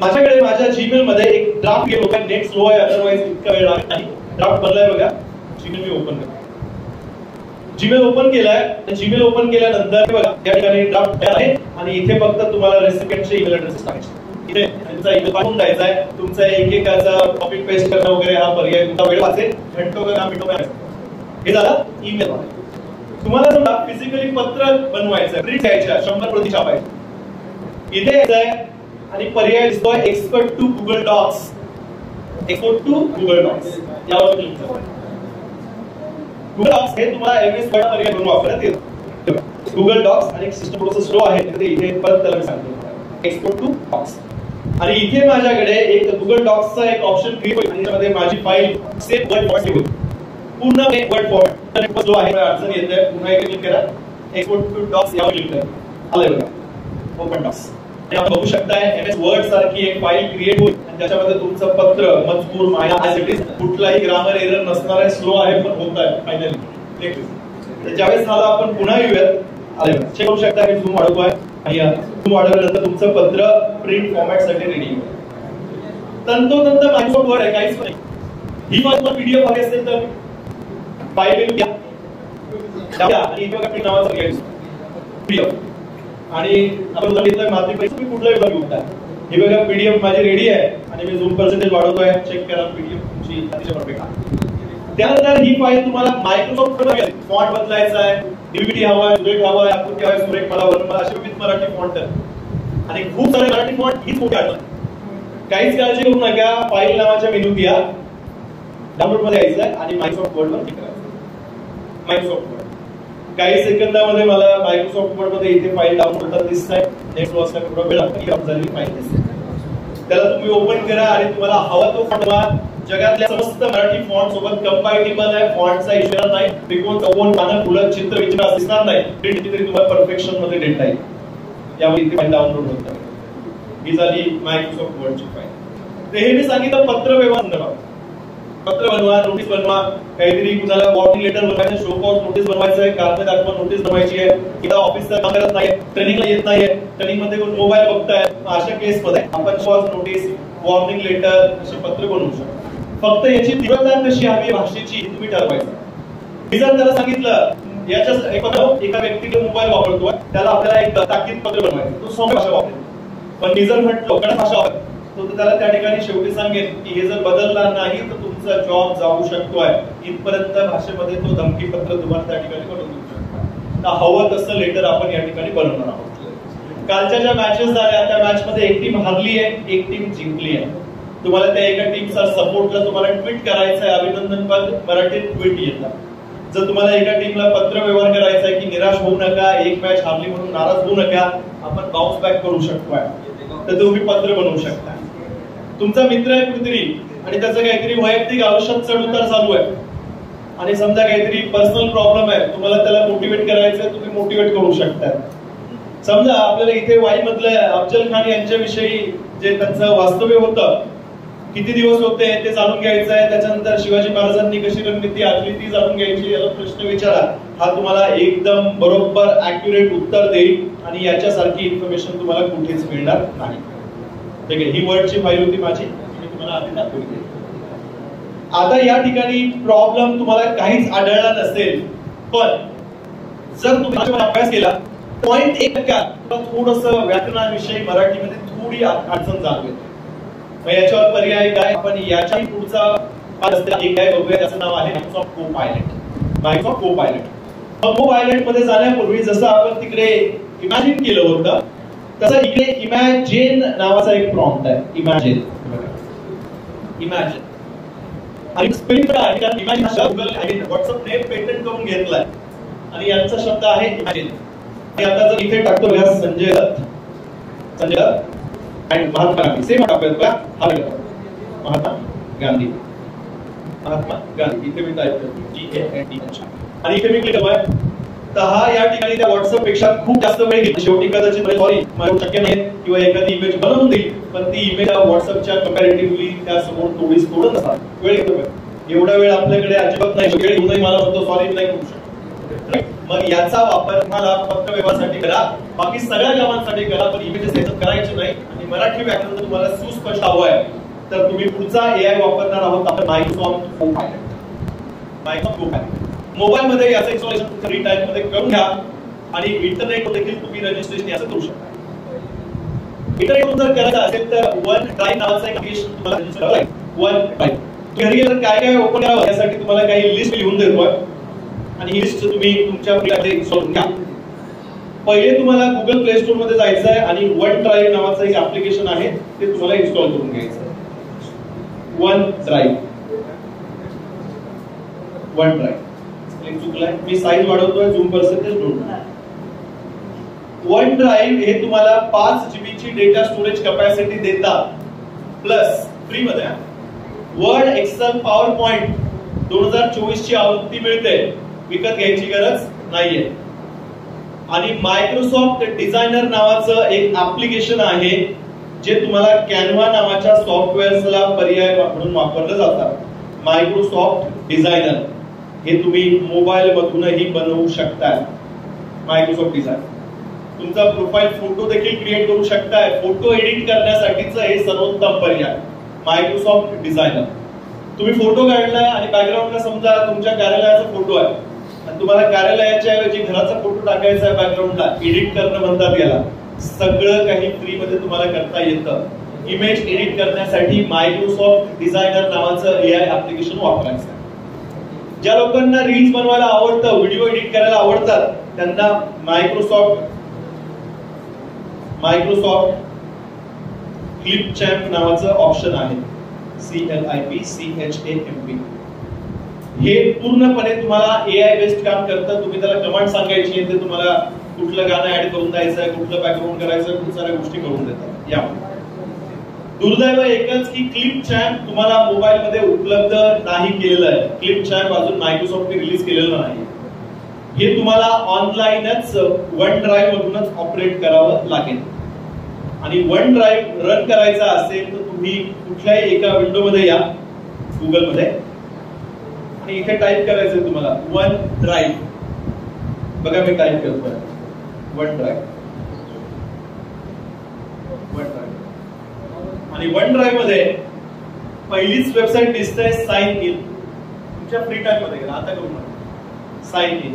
माझ्याकडे माझ्या जीमेल मध्ये एक ड्राफ्ट गेलो काय नेट स्लो आहे अदरवाइज इतका वेळ लागत नाही. ड्राफ्ट बनलाय बघा जीमेल मी ओपन करतो. जीमेल ओपन केलाय जीमेल ओपन केल्यानंतर बघा या ठिकाणी ड्राफ्ट तयार आहे आणि इथे फक्त तुम्हाला रेसिपिएंटचे ईमेल ऍड्रेस टाकायचे. इथे तुमचा ईमेल पाठवून द्यायचा आहे. तुमचा एकेकाचा कॉपी पेस्ट करणं वगैरे हा पर्याय तुमचा वेळ वाचेल. घंटो का मिनिटो का हे झालं ईमेल. तुम्हाला समजा फिजिकली पत्र बनवायचं आहे प्रिंट घ्यायचं 100 प्रती छापायचं इथे यायचं आहे आणि पर्याय दिसतोय export to Google Docs. Export to Google Docs यावर क्लिक करा. गुगल डॉक्स हे तुम्हाला एमएस वर्ड पर्याय म्हणून वापरण्यात येतो. गुगल डॉक्स आणि सिस्टम थोडंसं स्लो आहे ते इथे परत त्याला सांगतो एक्सपोर्ट टू डॉक्स आणि इथे माझ्याकडे एक गुगल डॉक्सचा एक ऑप्शन क्लिक होईल आणि त्यामध्ये माझी फाईल सेव्ह वर्ड फॉर्मॅट होईल. पूर्ण वर्ड फॉर्मॅट स्लो आहे अडचण येते. पुन्हा एक क्लिक करा एक्सपोर्ट टू डॉक्स यावर क्लिक करा. आलंय बघा ओपन डॉक्स. आपण बघू शकताय एमएस वर्ड सारखी एक फाईल क्रिएट होईल आणि त्याच्यामध्ये तुमचं पत्र मजकूर माहिती कुठलाही ग्रामर एरर नसणार आहे. स्लो आहे पण होत आहे फायनली. ज्यावेळेस झालं आपण पुन्हा येऊयात आले चेक करू शकता की झूम वाढवतोय आणि झूम वाढवल्यानंतर तुमचं पत्र प्रिंट फॉर्मॅट साठी रेडी आहे. तंतोतंत मायक्रोसॉफ्ट वर्ड आहे काहीच नाही. ही माझी पीडीएफ हवी असेल तर फाईल घ्या आणि इथे बघा प्रिंट नावाचं घ्यायचं पीडीएफ आणि आपण बघितलं माती पैसे तुम्ही कुठलाही विभाग घेऊ शकता. ही बघा पीडीएफ माझी रेडी आहे आणि मी झूम पर्सेंटेज वाढवतोय. चेक करा पीडीएफ तुमची अतिशय परफेक्ट आहे. त्यानंतर ही फाईल तुम्हाला मायक्रोसॉफ्ट मध्ये फॉन्ट बदलायचा आहे डीबीटी हवा आहे सुरेख हवा आहे आकृती हवा आहे सुरेख मला वर्णमाला असे विविध मराठी फॉन्ट आणि खूप सारे मराठी फॉन्ट हीच मोठी आहेत. काहीच काळजी करू नका. फाईल नावाच्या मेनूत या डाउनलोड मध्ये यायचं आहे आणि मायक्रोसॉफ्ट वर्ड वर क्लिक करायचं. मायक्रोसॉफ्ट वर्ड काही सेकंदामध्ये मला मायक्रोसॉफ्ट वर्ड मध्ये इथे फाईल डाउनलोड होताना दिसत आहे. नेक्स्ट वाचला थोडा वेळ लागतो फाईल दिसते. त्याला तुम्ही ओपन करा आणि तुम्हाला हवा तो फॉन्ट जगातल्या समस्त मराठी फॉन्ट सोबत कंपॅटिबल आहे. फॉन्टचा इशारा नाही त्रिकोण चौकोन पानं फुलं चित्र विचित्र दिसणार नाही. प्रिंट तरी तुम्हाला परफेक्शन मध्ये डेटा आहे. यामुळे इथे फाईल डाउनलोड होत आहे. ही झाली मायक्रोसॉफ्ट वर्डची फाईल. तर हे मी सांगितलं पत्र व्यवहार संदर्भात. पत्र बनवा नोटीस बनवा काहीतरी कुणाला वॉर्निंग लेटर बनवायचं शो कॉज नोटीस बनवायचं आहे कारण दाखवा नोटीस बनवायची आहे किंवा ऑफिसचं काम करत नाही ट्रेनिंगला येत नाहीये ट्रेनिंग मध्ये कोण मोबाईल बघताय अशा केस मध्ये आपण कॉज नोटीस वॉर्निंग लेटर असे पत्र बनवू शकतो. फक्त याची तीव्रता कशी हवी भाषेची तुम्ही ठरवायचं. मी जर त्याला सांगितलं याच्या एका व्यक्तीने मोबाईल वापरतोय त्याला आपल्याला एक ताकीद पत्र बनवायचं तो सौम्य भाषा वापरेल. पण मी जर म्हटलो कडक भाषा वापर तो त्याला त्या ठिकाणी शेवटी सांगेल की हे जर बदलला नाही तर तुमचा जॉब जाऊ शकतोय. इथपर्यंत भाषेमध्ये तो धमकी पत्र तुम्हाला त्या ठिकाणी बनवून देऊ शकतो. हवं तसं लेटर आपण या ठिकाणी बनवणार आहोत. कालच्या ज्या मॅचेस झाल्या त्या मॅच मध्ये एक टीम हारली आहे एक टीम जिंकली आहे. तुम्हाला त्या एका टीमचा सपोर्टला तुम्हाला ट्विट करायचं आहे अभिनंदन पद मराठीत ट्विट येतात. जर तुम्हाला एका टीमला पत्र व्यवहार करायचा आहे की निराश होऊ नका एक मॅच हारली म्हणून नाराज होऊ नका आपण बाउन्स बॅक करू शकतोय तर तुम्ही पत्र बनवू शकता. तुमचा मित्र आहे कुठेतरी आणि त्याचं काहीतरी वैयक्तिक आयुष्यात चढ उतार चालू आहे आणि समजा काहीतरी पर्सनल प्रॉब्लेम आहे तुम्हाला त्याला मोटिवेट करायचं तुम्ही मोटिवेट करू शकता. समजा आपल्याला इथे वाई मधलं अफजल खान यांच्याविषयी जे त्यांचं वास्तव्य होतं किती दिवस होते ते जाणून घ्यायचं आहे. त्याच्यानंतर शिवाजी महाराजांनी कशी रणनीती आखली ती जाणून घ्यायची याला प्रश्न विचारा. हा तुम्हाला एकदम बरोबर ऍक्युरेट उत्तर देईल आणि याच्यासारखी इन्फॉर्मेशन तुम्हाला कुठेच मिळणार नाही. ठीक आहे ही वर्डची फाईल होती माझी मी तुम्हाला आधी दाखवली. आता या ठिकाणी प्रॉब्लेम तुम्हाला काहीच आढळला नसेल पण जर तुम्ही अभ्यास केला 0.1% थोडंसं व्याकरणाविषयी मराठीमध्ये थोडी अडचण जाणवेल. याच्यावर पर्याय काय आपण याच्याही पुढचा एक काय बघूया त्याचं नाव आहे Microsoft co-pilot. Microsoft co-pilot co-pilot मध्ये जाण्यापूर्वी जसं आपण तिकडे इमॅजिन केलं होतं तसं इकडे इमॅजिन नावाचा एक प्रॉम्प्ट आहे. Imagine imagine. आणि स्पेलिंग पण आहे, कारण इमॅजिन हा गुगल व्हॉट्सअपने पेटंट करून घेतलाय आणि यांचा शब्द आहे इमॅजिन. आणि आता जर इथे टाकतो बघा संजय दत्त आणि महात्मा गांधी, सेम टाकूयात बघा. हा महात्मा गांधी, महात्मा गांधी इथे मी टाइप करतो GANDH आणि इथे मी क्लिक करतोय. तर हा या ठिकाणी त्या व्हॉट्सअप पेक्षा खूप जास्त वेळ घेतो. शेवटी कदाचित सॉरी मला शक्य नाही किंवा एखादी इमेज बनवून देईल, पण ती इमेज व्हॉट्सअपच्या कंपॅरेटिव्हली त्या समोर थोडं नसतात, वेळ घेतो. एवढा वेळ आपल्याकडे अजिबात नाही. वेळ घेऊनही मला म्हणतो सॉरी नाही करू शकतो. मग याचा वापर तुम्हाला पत्र व्यवहारासाठी करा, बाकी सगळ्या कामांसाठी करा, पण इमेजेस याच्यात करायचे नाही. आणि मराठी व्याकरण तुम्हाला सुस्पष्ट हवं आहे तर तुम्ही पुढचा AI वापरणार आहोत आपण Microsoft Copilot. Microsoft Copilot mobile मध्ये याचं इन्स्टॉलेशन फ्री टाइम मध्ये करून घ्या आणि इंटरनेटवर देखील तुम्ही रजिस्ट्रेशन याचं करू शकता. इंटरनेटवर जर करायचं असेल तर वन ड्राईव्ह नावाचं एक ऍप्लिकेशन तुम्हाला रजिस्टर करावं लागेल. वन ड्राईव्ह घरी गेल्यावर काय काय ओपन करावं यासाठी तुम्हाला काही लिस्ट लिहून देतोय आणि ही लिस्ट तुम्ही तुमच्या फ्रीमध्ये इन्स्टॉल करून घ्या. पहिले तुम्हाला गुगल प्ले स्टोर मध्ये जायचं आहे आणि वन ड्राईव्ह नावाचं एक ऍप्लिकेशन आहे ते तुम्हाला इन्स्टॉल करून घ्यायचं आहे. वन ड्राईव्ह चुकलाय, मी साईज वाढवतोय, zoom percentage note. OneDrive हे तुम्हाला 5 GB ची डेटा स्टोरेज कॅपॅसिटी देतात, प्लस फ्री मध्ये वर्ड, एक्सेल, पॉवर पॉइंट 2024 ची आवृत्ती मिळते, विकत घ्यायची गरज नाहीये. आणि मायक्रोसॉफ्ट डिझायनर नावाचं एक ऍप्लिकेशन आहे जे तुम्हाला कॅनवा नावाच्या सॉफ्टवेअर्सला पर्याय म्हणून वापरलं जातं. मायक्रोसॉफ्ट डिझायनर हे तुम्ही मोबाईल मधूनही बनवू शकताय. मायक्रोसॉफ्ट डिझायनर तुमचा प्रोफाईल फोटो देखील क्रिएट करू शकताय. फोटो एडिट करण्यासाठीचं हे सर्वोत्तम पर्याय मायक्रोसॉफ्ट डिझायनर. तुम्ही फोटो काढलाय आणि बॅकग्राऊंडला समजा तुमच्या कार्यालयाचा फोटो आहे आणि तुम्हाला कार्यालयाच्या ऐवजी घराचा फोटो टाकायचा आहे बॅकग्राऊंडला, एडिट करणं म्हणतात याला. सगळं काही फ्री मध्ये तुम्हाला करता येतं. इमेज एडिट करण्यासाठी मायक्रोसॉफ्ट डिझायनर नावाचं AI ऍप्लिकेशन वापरायचं. ज्या लोकांना रील्स बनवायला आवडतं, व्हिडिओ एडिट करायला आवडतात, त्यांना मायक्रोसॉफ्ट क्लिप चॅम्प नावाचं ऑप्शन आहे. CLIPCHAMP. हे पूर्णपणे तुम्हाला AI बेस्ड काम करतं. तुम्ही त्याला कमांड सांगायची आहे, ते तुम्हाला कुठलं गाणं ऍड करून द्यायचंय, कुठलं बॅकग्राऊंड करायचं, खूप साऱ्या गोष्टी करून देतात. या दुर्दैव एकच की क्लिप चॅम्प तुम्हाला मोबाईल मध्ये उपलब्ध नाही केलेलं आहे. क्लिप चॅम्प अजून मायक्रोसॉफ्टने रिलीज केलेलं नाही. हे तुम्हाला ऑनलाईनच वन ड्राईव्ह मधूनच ऑपरेट करावं लागेल. आणि वन ड्राईव्ह रन करायचा असेल तर तुम्ही कुठल्याही एका विंडो मध्ये या गुगल मध्ये आणि इथे टाईप करायचंय तुम्हाला वन ड्राईव्ह. बघा मी टाईप करतोय वन ड्राईव्ह. आणि वन ड्राईव्ह मध्ये पहिलीच वेबसाईट दिसते साइन इन. तुमच्या फ्री टाइम मध्ये आता करून साइन इन.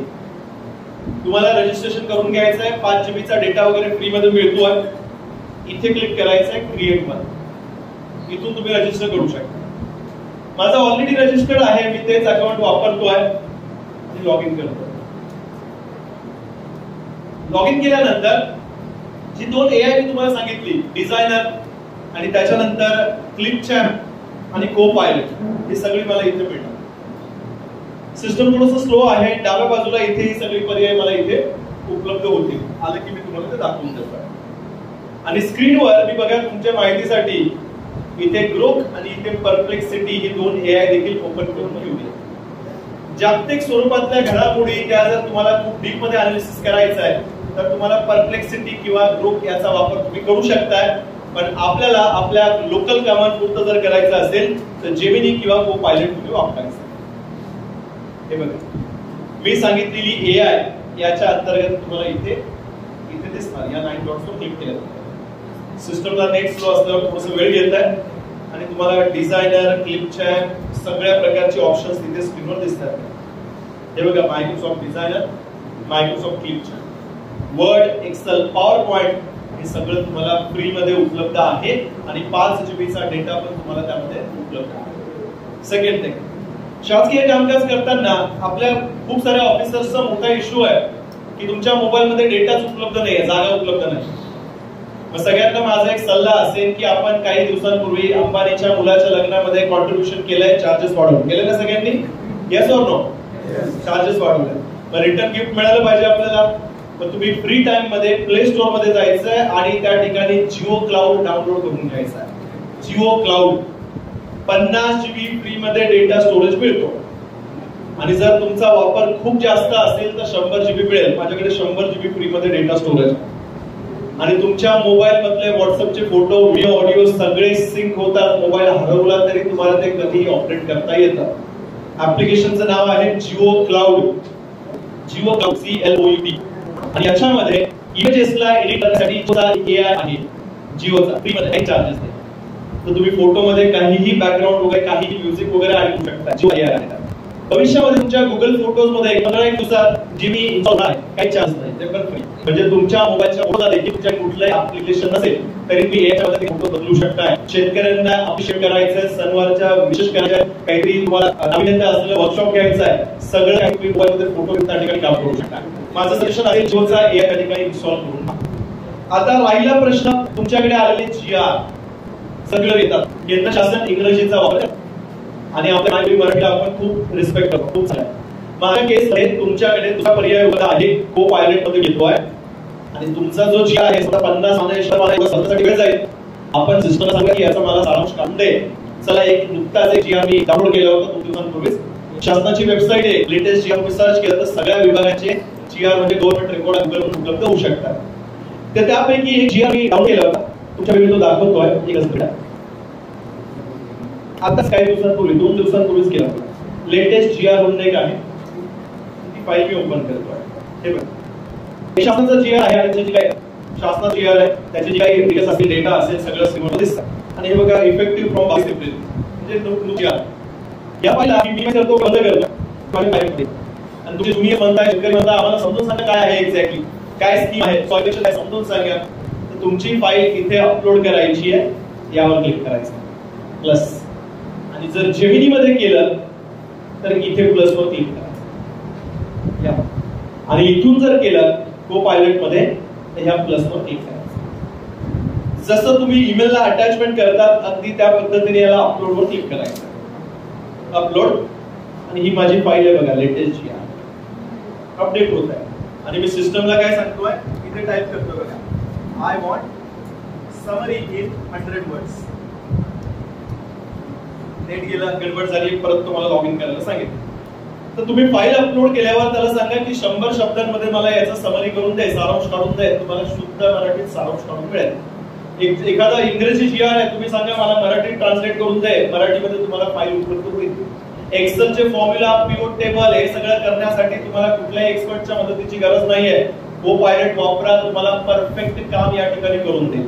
तुम्हाला रजिस्ट्रेशन करून घ्यायचं आहे. 5 GB चा डेटा वगैरे फ्री मध्ये मिळतोय. इथे क्लिक करायचं आहे क्रिएट वर. इथून तुम्ही रजिस्टर करू शकता. माझा ऑलरेडी रजिस्टर्ड आहे, मी तेच अकाउंट वापरतोय आणि लॉग इन करतोय. लॉग इन केल्यानंतर जी 2 AI मी तुम्हाला सांगितली, डिझायनर आणि त्याच्यानंतर क्लिप चॅम्प आणि कोपायलट, ही सगळी मला इथे मिळणार. सिस्टम थोडंसं स्लो आहे. डाव्या बाजूला इथे ही सगळी पर्याय मला इथे उपलब्ध होतील. आले की मी तुम्हाला ते दाखवून देतो. आणि स्क्रीनवर मी बघा तुमच्या माहितीसाठी इथे ग्रोक आणि इथे परप्लेक्सिटी ही 2 AI देखील ओपन करून घेऊया. जागतिक स्वरूपातल्या घडामोडी त्या जर तुम्हाला खूप डीप मध्ये अनालिसिस करायचं आहे तर तुम्हाला परप्लेक्सिटी किंवा ग्रोक याचा वापर तुम्ही करू शकताय. पण आपल्याला आपल्या लोकल कामांपुरतं जर करायचं असेल तर जेमिनी किंवा कोपायलट तुम्ही वापरायचं. हे बघा मी सांगितलेली AI याच्या अंतर्गत तुम्हाला इथे दिसणार. या 9 डॉट्सवर क्लिक केलं. सिस्टमला नेट स्लो असल्यावर थोडंसं वेळ घेत आहे आणि तुम्हाला डिझायनर, क्लिप चॅम्प सगळ्या प्रकारचे ऑप्शन्स तिथे स्क्रीनवर दिसतात. हे बघा Microsoft Designer, Microsoft Clipchamp, Word, Excel, PowerPoint हे सगळं तुम्हाला फ्री मध्ये उपलब्ध आहे आणि 5 GB चा डेटा पण तुम्हाला त्यामध्ये उपलब्ध आहे. सेकंड थिंग, शासकीय कामकाज करताना आपल्या खूप साऱ्या ऑफिसर्सचा मोठा इश्यू आहे की तुमच्या मोबाईल मध्ये डेटाच उपलब्ध नाही, जागा उपलब्ध नाही. मग सगळ्यांना माझा एक सल्ला असेल की आपण काही दिवसांपूर्वी अंबानीच्या मुलाच्या लग्नामध्ये कॉन्ट्रीब्युशन केलंय, चार्जेस वाढवून केले ना सगळ्यांनी? Yes or no? चार्जेस वाढवले. मग रिटर्न गिफ्ट मिळालं पाहिजे आपल्याला. मग तुम्ही फ्री टाइम मध्ये प्ले स्टोअर मध्ये जायचंय आणि त्या ठिकाणी जिओ क्लाउड डाउनलोड करून घ्यायचा आहे. जिओ क्लाउड 50 GB फ्री मध्ये डेटा स्टोरेज मिळतो. आणि जर तुमचा वापर खूप जास्त असेल तर 100 GB मिळेल. माझ्याकडे 100 GB फ्री मध्ये डेटा स्टोरेज. आणि तुमच्या मोबाईल मधले व्हॉट्सअपचे फोटो, व्हिडिओ, ऑडिओ सगळे सिंक होतात. मोबाईल हरवला तरी तुम्हाला ते कधीही ऑपरेट करता येतं. ऍप्लिकेशनचं नाव आहे Jio cloud. Jio cloud CLOUD. आणि याच्यामध्ये इमेजेसला एडिट करण्यासाठी AI आहे जिओचा, फ्री मध्ये काही चार्जेस नाही. तर तुम्ही फोटोमध्ये काहीही बॅकग्राऊंड वगैरे काहीही म्युझिक वगैरे ऍड करू शकता. जिओ AI आहे. भविष्यामध्ये तुमच्या गुगल फोटोज मध्ये 15 दिवसात जीबी इन्स्टॉल आहे, काही चार्ज नाही, ते पण फ्री. म्हणजे तुमच्या मोबाईलच्या फोटोला देखील तुमच्या कुठलंही ऍप्लिकेशन नसेल तरी तुम्ही याच्यामध्ये फोटो बदलू शकताय. शेतकऱ्यांना अभिषेक करायचा, सणवारच्या विशेष करायच्या, काहीतरी तुम्हाला अभिनेता असलेलं वर्कशॉप घ्यायचं आहे, सगळं काही तुम्ही मोबाईलमध्ये फोटो त्या ठिकाणी काम करू शकता. माझं सजेशन आहे जिओचा AI त्या ठिकाणी इन्स्टॉल करून. आता राहिला प्रश्न तुमच्याकडे आलेले GR सगळं येतात. केंद्र शासन इंग्रजीचा वापर आणि आपल्या मराठीला आपण खूप रिस्पेक्ट करतो, खूप चांगला. माझ्या केसमध्ये तुमच्याकडे दुसरा पर्याय होता आहे, को पायलट मध्ये घेतोय. आणि तुमचा जो GR आहे 50 स्वतःसाठी वेळ जाईल. आपण सिस्टमला सांगा की याचा मला सारांश काढून दे. चला, एक नुकताच एक GR मी डाउनलोड केला होता 2 दिवसांपूर्वीच. शासनाची वेबसाईट आहे, लेटेस्ट GR सर्च केलं तर सगळ्या विभागाचे GR म्हणजे गव्हर्नमेंट रेकॉर्ड गुगलवर उपलब्ध होऊ शकतात. तर त्यापैकी एक GR मी डाउनलोड केला होता, तुमच्याकडे तो दाखवतोय. एकच मिनिट. आताच काही दिवसांपूर्वी 2 दिवसांपूर्वीच केला होता. लेटेस्ट GR म्हणून एक आहे, ती फाईल मी ओपन करतोय. हे बघा, हे शासनाचा GR आहे आणि त्याची काय शासनाचा GR आहे, त्याची जी काही डिटेल्स असतील, डेटा असेल, सगळं स्क्रीनवर दिसतं. आणि हे बघा, इफेक्टिव्ह फ्रॉम 22 एप्रिल म्हणजे न्यू GR. या फाईलला मी करतो, बंद करतो माझ्या फाईलमध्ये. आणि तुम्ही म्हणताय, शेतकरी म्हणता आम्हाला समजून सांगा काय आहे एक्झॅक्टली, काय स्कीम आहे, सॉल्युशन काय समजून सांगा. तर तुमची फाईल इथे अपलोड करायची आहे, यावर क्लिक करायचं प्लस. आणि जर जेमिनी मध्ये केलं तर इथे प्लस वर क्लिक करायचं. आणि इथून जर केलं को पायलट मध्ये तर ह्या प्लस वर क्लिक करायचं. जसं तुम्ही ईमेलला अटॅचमेंट करतात अगदी त्या पद्धतीने याला अपलोड वर क्लिक करायचं. अपलोड. आणि ही माझी फाईल आहे बघा, लेटेस्ट GR अपडेट होत आहे. आणि मी सिस्टमला काय सांगतोय, इथे टाइप करतो बघा, I want summary in 100 words. Net गेला, गडबड झाली, परत तुम्हाला लॉग इन करायला सांगितलं. तर तुम्ही फाईल अपलोड केल्यावर त्याला सांगा की 100 शब्दांमध्ये मला याचा समरी करून दे, सारांश काढून दे. तुम्हाला शुद्ध मराठीत सारांश काढून मिळेल. एखादा इंग्रजी GR आहे, तुम्ही सांगा मला मराठीत ट्रान्सलेट करून दे, मराठीमध्ये तुम्हाला फाईल उपलब्ध होईल. एक्सेलचे फॉर्म्युला, पिव्होट टेबल हे सगळं करण्यासाठी तुम्हाला कुठल्याही एक्सपर्टच्या मदतीची गरज नाहीये. को पायलट वापरा, तुम्हाला परफेक्ट काम या ठिकाणी करून देईल.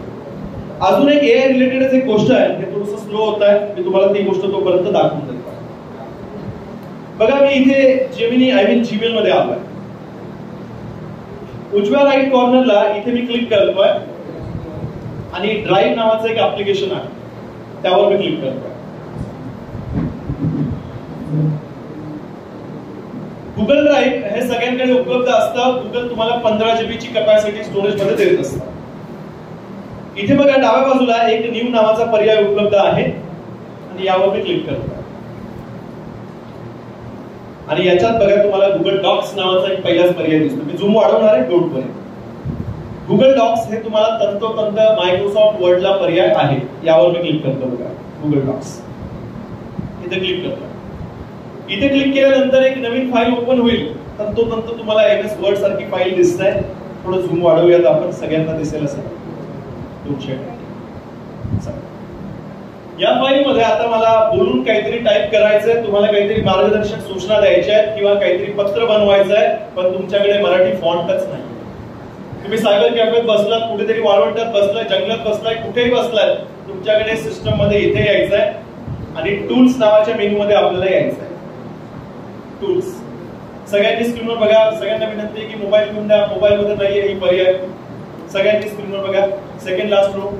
अजून एक AI रिलेटेड एक गोष्ट आहे, हे थोडंसं स्लो होत आहे, मी तुम्हाला ती गोष्ट तोपर्यंत दाखवून देतो. बघा, मी इथे जेमिनी जीमेल मध्ये आलोय. उजव्या राईट कॉर्नरला इथे मी क्लिक करतोय आणि ड्राईव्ह नावाचं एक ऍप्लिकेशन आहे, त्यावर मी क्लिक करतोय. गुगल ड्राईव्ह हे सगळ्यांकडे उपलब्ध असतं. गुगल तुम्हाला 15 GB ची कॅपॅसिटी स्टोरेज मध्ये देत असतं. इथे बघा, डाव्या बाजूला एक न्यू नावाचा पर्याय उपलब्ध आहे आणि यावर मी क्लिक करतो. आणि याच्यात बघा, तुम्हाला गुगल डॉक्स नावाचा एक पहिलाच पर्याय दिसतो. मी झूम वाढवणार आहे, डोंट वरी. गुगल डॉक्स हे तुम्हाला तंतोतंत मायक्रोसॉफ्ट वर्डला पर्याय आहे, यावर मी क्लिक करतो. बघा, गुगल डॉक्स इथे क्लिक करतो. इथे क्लिक केल्यानंतर एक नवीन फाईल ओपन होईल. तंतोतंत तुम्हाला MS वर्ड सारखी फाईल दिसत आहे. थोडं झूम वाढवूयात आपण, सगळ्यांना दिसेल असं. या फाईल मध्ये आता मला बोलून काहीतरी टाईप करायचंय, तुम्हाला काहीतरी मार्गदर्शक सूचना द्यायच्या आहेत किंवा काहीतरी पत्र बनवायचं आहे, पण तुमच्याकडे मराठी फॉन्टच नाही. तुम्ही सायबर कॅफेत बसलात, कुठेतरी वाळवंटात बसलाय, जंगलात बसलाय, कुठेही बसलाय, तुमच्याकडे सिस्टम मध्ये इथे यायचंय आणि टूल्स नावाच्या मेनू मध्ये आपल्याला यायचंय. टूल्स सगळ्यांनी स्क्रीनवर बघा. सगळ्यांना विनंती आहे की मोबाईल घेऊन द्या, मोबाईल मध्ये नाहीये ही पर्याय. सगळ्यांनी स्क्रीनवर बघा. सेकंड लास्ट रो,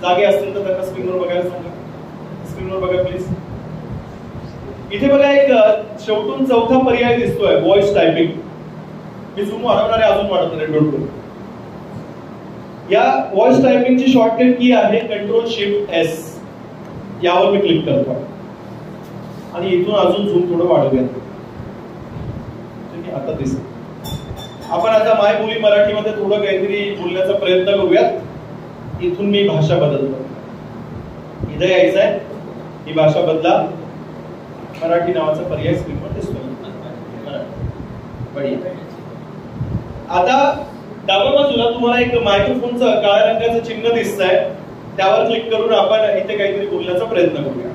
जागे असतील तर त्यांना स्क्रीनवर बघायला सांगा. स्क्रीनवर बघा प्लीज. इथे बघा, एक शेवटून चौथा पर्याय दिसतोय, व्हॉइस टायपिंग. मी झूम वाढवणार आहे, अजून वाढवणार आहे, डोंट वरी. या व्हॉइस टायपिंगची शॉर्टकट की आहे कंट्रोल शिफ्ट एस, यावर मी क्लिक करतो आणि इथून अजून झूम थोडं वाढवूया. आता दिसेल. आपण आता माय बोली मराठीमध्ये थोडं काहीतरी बोलण्याचा प्रयत्न करूयात. इथून मी भाषा बदलतो. इथे यायचं आहे, ही भाषा बदला. मराठी नावाचा पर्याय स्क्रीनवर दिसतो. आता डाव्या बाजूला तुम्हाला एक मायक्रोफोनचं काळ्या रंगाचं चिन्ह दिसतंय, त्यावर क्लिक करून आपण इथे काहीतरी बोलण्याचा प्रयत्न करूया.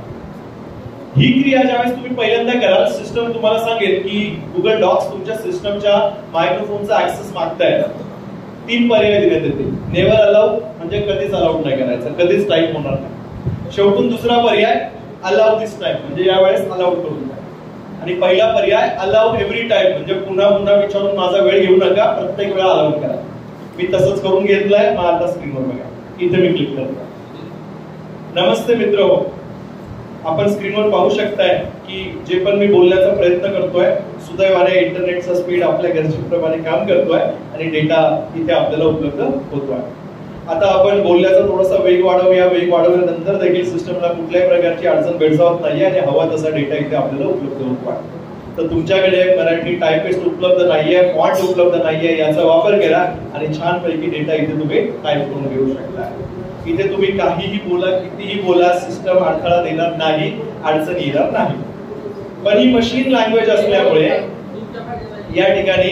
ही क्रिया ज्यावेळेस तुम्ही पहिल्यांदा कराल, सिस्टम तुम्हाला सांगेल की गुगल डॉक्स तुमच्या सिस्टमच्या मायक्रोफोनचा ऍक्सेस मागताय. 3 पर्याय देण्यात येतील. नेव्हर अलाउ म्हणजे कधीच अलाउड नाही करायचं, कधीच टाईप होणार नाही. शेवटून दुसरा पर्याय अलाउ दिस टाईप म्हणजे यावेळेस अलाउड करून द्या. आणि पहिला पर्याय अलाउ एव्हरी टाईप म्हणजे पुन्हा पुन्हा विचारून माझा वेळ घेऊ नका, प्रत्येक वेळा अलाउड करा. मी तसंच करून घेतलंय. मग आता स्क्रीनवर बघा, इथे मी क्लिक करतो. नमस्ते मित्र, आपण स्क्रीनवर पाहू शकताय की जे पण मी बोलण्याचा प्रयत्न करतोय, सुदैवाने इंटरनेटचा स्पीड आपल्या गरजेप्रमाणे काम करतोय आणि डेटा इथे आपल्याला उपलब्ध होतोय. आता आपण बोलण्याचा थोडासा वेग वाढवूया. वेग वाढवल्यानंतर देखील सिस्टमला कुठल्याही प्रकारची अडचण भेडसावत नाहीये आणि हवा तसा डेटा इथे आपल्याला उपलब्ध होतोय. तर तुमच्याकडे मराठी टायपिस्ट उपलब्ध नाहीये, फॉन्ट उपलब्ध नाहीये, याचा वापर करा आणि छानपैकी डेटा इथे तुम्ही टाईप करून घेऊ शकता. इथे तुम्ही काहीही बोला, कितीही बोला, सिस्टम अडथळा देणार नाही, अडचण येणार नाही. पण ही मशीन लँग्वेज असल्यामुळे या ठिकाणी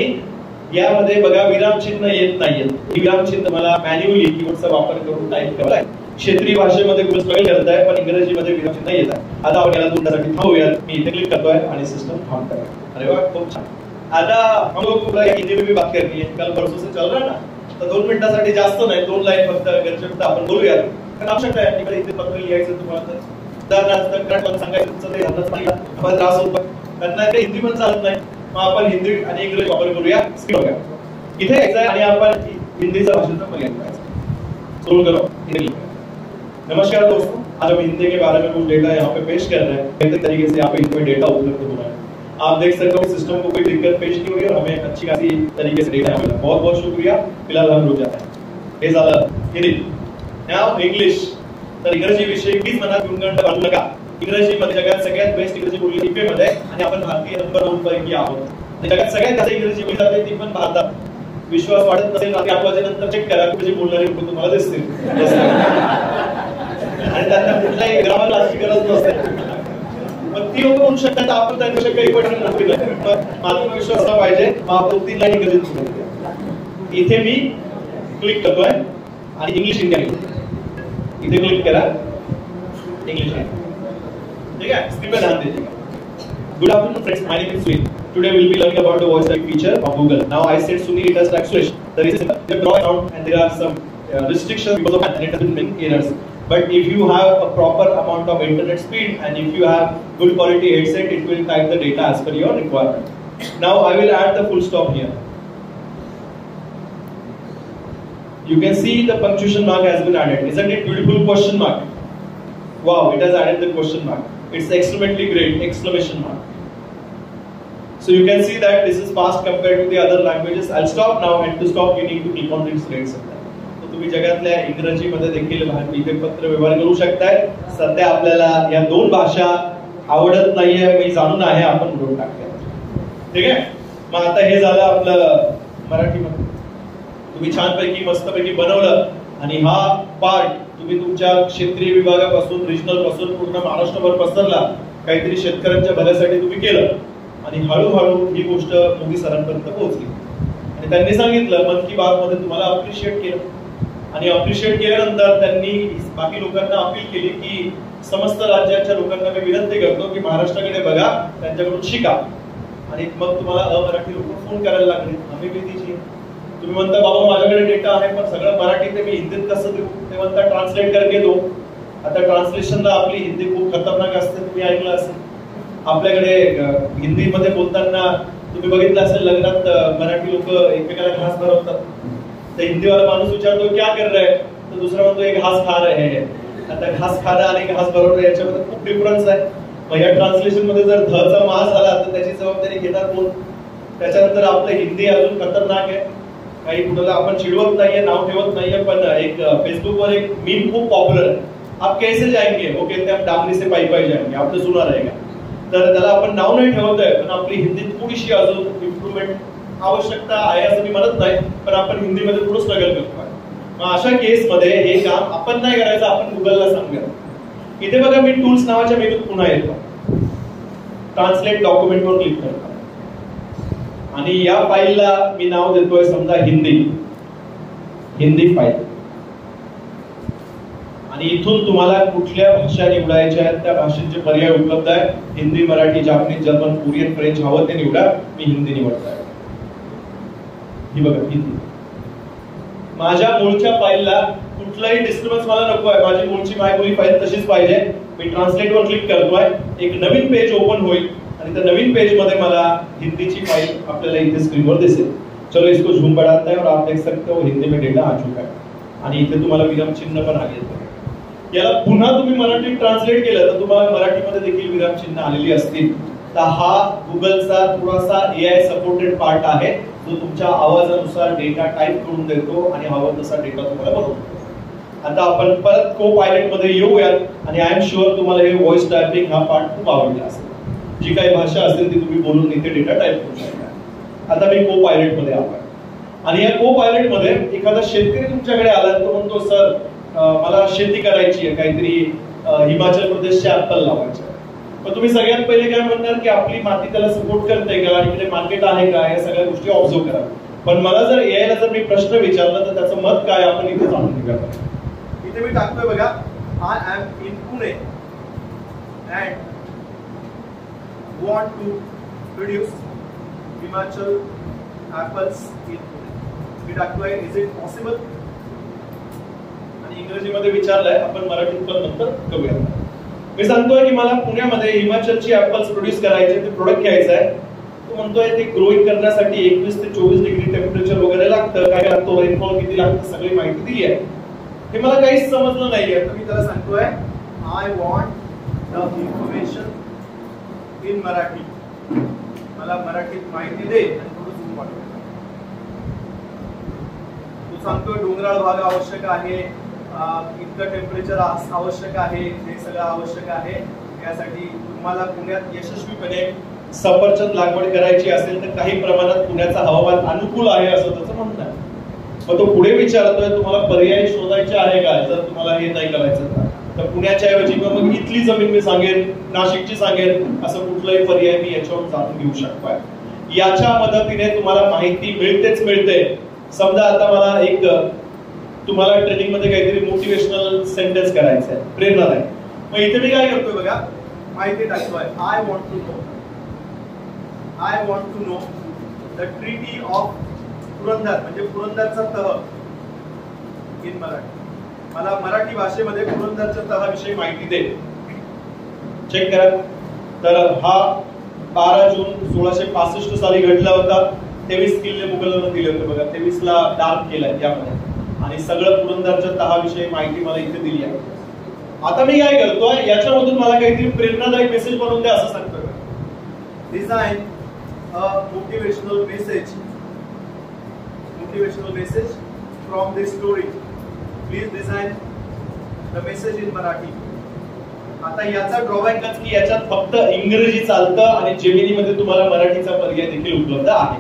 यामध्ये बघा विरामचिन्ह येत नाहीयेत. विरामचिन्ह मला मॅन्युअली कीबोर्डचा वापर करून टाईप करावं लागेल. क्षेत्रीय भाषेमध्ये तुम्ही स्ट्रगल करताय, पण इंग्रजीमध्ये विरामचिन्ह येत आहे. आता आपण याला तुमच्यासाठी थांबूयात. मी इथे क्लिक करतोय आणि सिस्टम थांबतोय. अरे वा, खूप छान. आता हम लोग को हिंदी में भी बात करनी है, कल परसों से चल रहा ना, तर 2 मिनिटांसाठी जास्त नाही, 2 लाईन फक्त गरजेपुरतं आपण बोलूया. कारण आवश्यक आहे इकडे इथे पत्र लिहायचं तुम्हाला, तर उदाहरणार्थ कारण सांगायचं तुमचं ते धंदाच नाही, आपण त्रास होतो, त्यांना ते हिंदी पण चालत नाही. मग आपण हिंदी आणि इंग्रजी वापर करूया. स्क्रीन बघा, इथे यायचं आहे आणि आपण हिंदीचा भाषेचा पर्याय करायचा. स्क्रॉल करो, हिंदी. नमस्कार दोस्तों, आज हम हिंदी के बारे में कुछ डेटा यहाँ पे पेश कर रहे हैं. बेहतर तरीके से यहाँ पे इनमें डेटा उपलब्ध हो रहा है. आप देख सकते हो कि सिस्टम को कोई दिक्कत पेश नहीं हुई और हमें अच्छी खासी तरीके से डेटा मिला. बहुत बहुत शुक्रिया. फिलहाल हम रुक जाते हैं. हे झालं हिंदी. नाव इंग्लिश. तर इंग्रजी विषयी प्लीज मनात गुणगंड बांधू नका. इंग्रजीमध्ये जगात सगळ्यात बेस्ट इंग्रजी बोलली UK मध्ये आणि आपण भारतीय नंबर 2 पैकी आहोत. जगात सगळ्यात जास्त इंग्रजी बोलली जाते ती पण भारतात. विश्वास वाढत नसेल रात्री 8 वाजेनंतर चेक करा, इंग्रजी बोलणारी लोक तुम्हाला दिसतील आणि त्यांना कुठल्याही ग्रामर क्लासची गरज नसते. मग ती लोक होऊ शकतात, आपण त्यांच्यापेक्षा काही पटकन नक्की नाही. पण आत्मविश्वास असला पाहिजे. मग आपण 3 लाईन इंग्रजीत बोलूया. इथे मी क्लिक करतोय आणि इंग्लिश इंडिया इथे क्लिक करा. इंग्लिश ठीक है, स्क्रीन पे ध्यान दीजिएगा. Good afternoon friends, my name is Sunil. Today we'll be learning about the voice type feature of Google. Now I said Sunil, it has acceleration. The reason is they draw out and there are some restrictions because of that and it doesn't make errors. But if you have a proper amount of internet speed and if you have good quality headset, it will type the data as per your requirement. Now I will add the full stop here. You can see the punctuation mark has been added. Isn't it beautiful? Question mark. Wow, it has added the question mark. It's extremely great! Exclamation mark. So you can see that this is fast compared to the other languages. I'll stop now, and to stop you need to click on this red symbol. So तुम्ही जगातल्या इंग्रजीमध्ये देखील इथे पत्र व्यवहार करू शकताय. सध्या आपल्याला या 2 भाषा आवडत नाहीये, मी जाणून आहे, आपण बोलून टाकूया. ठीक आहे. मग आता हे झालं आपलं मराठीमध्ये. तुम्ही छानपैकी मस्तपैकी बनवलं आणि हा पार्ट तुम्ही तुमच्या क्षेत्रीय विभागापासून रिजनल पासून पूर्ण महाराष्ट्रभर पसरला. काहीतरी शेतकऱ्यांच्या भल्यासाठी तुम्ही केलं आणि हळूहळू ही गोष्ट मोदी सरांपर्यंत पोहोचली आणि त्यांनी सांगितलं मन की बात मध्ये तुम्हाला अप्रिशिएट केलं आणि अप्रिशिएट केल्यानंतर त्यांनी बाकी लोकांना अपील केली की समस्त राज्याच्या लोकांना मी विनंती करतो की महाराष्ट्राकडे बघा, त्यांच्याकडून शिका. आणि मग तुम्हाला अमराठी लोक फोन करायला लागले. आम्ही भीतीची तुम्ही म्हणता बाबा माझ्याकडे डेटा आहे पण सगळं मराठीत मी हिंदीत कसं देऊ. ते म्हणता ट्रान्सलेट करके दो. आता ट्रान्सलेशनला आपली हिंदी खूप खतरनाक असते, तुम्ही ऐकलं असेल. आपल्याकडे हिंदीमध्ये बोलताना तुम्ही बघितलं असेल लग्नात मराठी लोक एकमेकाला घास भरवतात. तर हिंदीवाला माणूस विचारतो क्या कर रहा है, तर दुसरा म्हणतो एक घास खा रहे है. आता घास खाणं आणि घास भरवणं याच्यामध्ये खूप डिफरन्स आहे. मग या ट्रान्सलेशन मध्ये जर ध चा मास आला तर त्याची जबाबदारी घेणार कोण. त्याच्यानंतर आपलं हिंदी अजून खतरनाक आहे. काही कुणाला आपण चिडवत नाहीये, नाव ठेवत नाहीये, पण एक फेसबुकवर एक मीम खूप पॉप्युलर आहे, आप कैसे जाएंगे, ओके ते हम डांगरी से पायी पायी जाएंगे, आपलं जुना रहेगा. तर त्याला आपण नाव नाही ठेवत आहे, पण आपली हिंदीत थोडीशी अजून इम्प्रूव्हमेंट आवश्यकता आहे असं मी म्हणत नाही, पण आपण हिंदीमध्ये थोडं स्ट्रगल करतोय. मग अशा केसमध्ये हे काम आपण नाही करायचं, आपण गुगलला सांगूया. इथे बघा मी टूल्स नावाच्या मेनूत पुन्हा येतो, ट्रान्सलेट डॉक्युमेंटवर क्लिक करतो आणि या फाईलला मी नाव देतोय समजा हिंदी फाईल. आणि इथून तुम्हाला कुठल्या भाषा निवडायच्या आहेत त्या भाषेचे पर्याय उपलब्ध आहे. Hindi, Marathi, Japanese, German, Korean, French हवं ते निवडा. मी हिंदी निवडतोय. ही बघा हिंदी. माझ्या मूळच्या फाईलला कुठलाही डिस्टर्बन्स मला नको आहे, माझी मूळची मायबोली फाईल तशीच पाहिजे. मी ट्रान्सलेट वर क्लिक करतोय, एक नवीन पेज ओपन होईल आणि त्या नवीन पेज मध्ये मला हिंदीची फाईल आपल्याला इथे स्क्रीनवर दिसेल. चलो इसको झूम बढ़ाते हैं और आप देख सकते हो हिंदी में डेटा आ चुका है आणि इथे तुम्हाला विराम चिन्ह पण आले. याला पुन्हा तुम्ही मराठीत ट्रान्सलेट केलं तर तुम्हाला मराठीमध्ये देखील विराम चिन्ह आलेली असतील. तर हा गुगलचा थोडासा एआय सपोर्टेड पार्ट आहे, जो तुमच्या आवाजानुसार डेटा टाईप करून देतो आणि हवा तसा डेटा तुम्हाला बनवतो. आता आपण परत को पायलट मध्ये येऊयात आणि आय एम शुअर तुम्हाला हे व्हॉइस टायपिंग हा पार्ट खूप आवडला असेल. जी काही भाषा असेल ती तुम्ही बोलून इथे डेटा टाईप करू शकता. आता मी को पायलट मध्ये आलोय आणि या को पायलट मध्ये एखादा शेतकरी तुमच्याकडे आला, तो म्हणतो सर मला शेती करायची आहे, काहीतरी हिमाचल प्रदेशचे ऍपल लावायचे. पण तुम्ही सगळ्यात पहिले काय म्हणणार की आपली माती त्याला सपोर्ट करते का, इकडे मार्केट आहे का, या सगळ्या गोष्टी ऑब्झर्व करा. पण मला जर एआयला जर मी प्रश्न विचारला तर त्याचं मत काय आपण इथे जाणून घेऊया. इथे मी टाकतोय बघा, I am in Pune and want to produce Himachal apples in Pune. मी टाकतोय is it possible? आणि इंग्रजीमध्ये विचारलंय, आपण मराठीत पण नंतर करूया. मी सांगतोय की मला पुण्यामध्ये हिमाचलची ऍपल्स प्रोड्यूस करायचे, ते प्रोडक्ट घ्यायचं आहे. तो म्हणतोय ते ग्रोइंग करण्यासाठी 21 ते 24 डिग्री टेम्परेचर वगैरे लागतं, काय लागतं, रेनफॉल किती लागतं, सगळी माहिती दिली आहे. हे मला काहीच समजलं नाहीये. तर मी त्याला सांगतोय I want the information in Marathi. मला मराठीत माहिती दे आणि थोडं झूम वाढव. तू सांगतोय डोंगराळ भाग आवश्यक आहे, इतकं टेम्परेचर आवश्यक आहे, हे सगळं आवश्यक आहे. यासाठी तुम्हाला पुण्यात यशस्वीपणे सफरचंद लागवड करायची असेल तर काही प्रमाणात पुण्याचा हवामान अनुकूल आहे असं त्याचं म्हणणं आहे. मग तो पुढे विचारतोय तुम्हाला पर्याय शोधायचे आहे का, जर तुम्हाला हे नाही करायचं तर पुण्याच्या ऐवजी मग इथली जमीन मी सांगेन, नाशिकची सांगेन, असं कुठलाही पर्याय मी याच्यावर जाणून घेऊ शकतोय. याच्या मदतीने तुम्हाला माहिती मिळतेच मिळते. समजा आता मला एक तुम्हाला ट्रेनिंग मध्ये काहीतरी मोटिवेशनल सेंटेन्स करायचं आहे, प्रेरणादायक. मग इथे मी काय करतोय बघा, माहिती टाकतोय I want to know the treaty of Purandar, म्हणजे पुरंदरचा तह इन मराठी. मला मराठी भाषेमध्ये पुरंदरच्या तहाविषयी माहिती दे. चेक करा. तर हा 12 जून 1665 साली घडला होता. 23 किल्ले मुघलांना दिले होते बघा, 23 ला डार्क केलाय यामध्ये आणि सगळं पुरंदरच्या तहाविषयी माहिती मला इथे दिली आहे. आता मी काय करतोय, याच्यामधून मला काहीतरी प्रेरणादायी मेसेज बनवून द्या असं सांगतोय. Design a motivational message from this story. Please design the message in Marathi. आता याचा ड्रॉबॅक की याच्यात फक्त इंग्रजी चालतं आणि जेमिनी मध्ये तुम्हाला मराठीचा पर्याय देखील उपलब्ध आहे.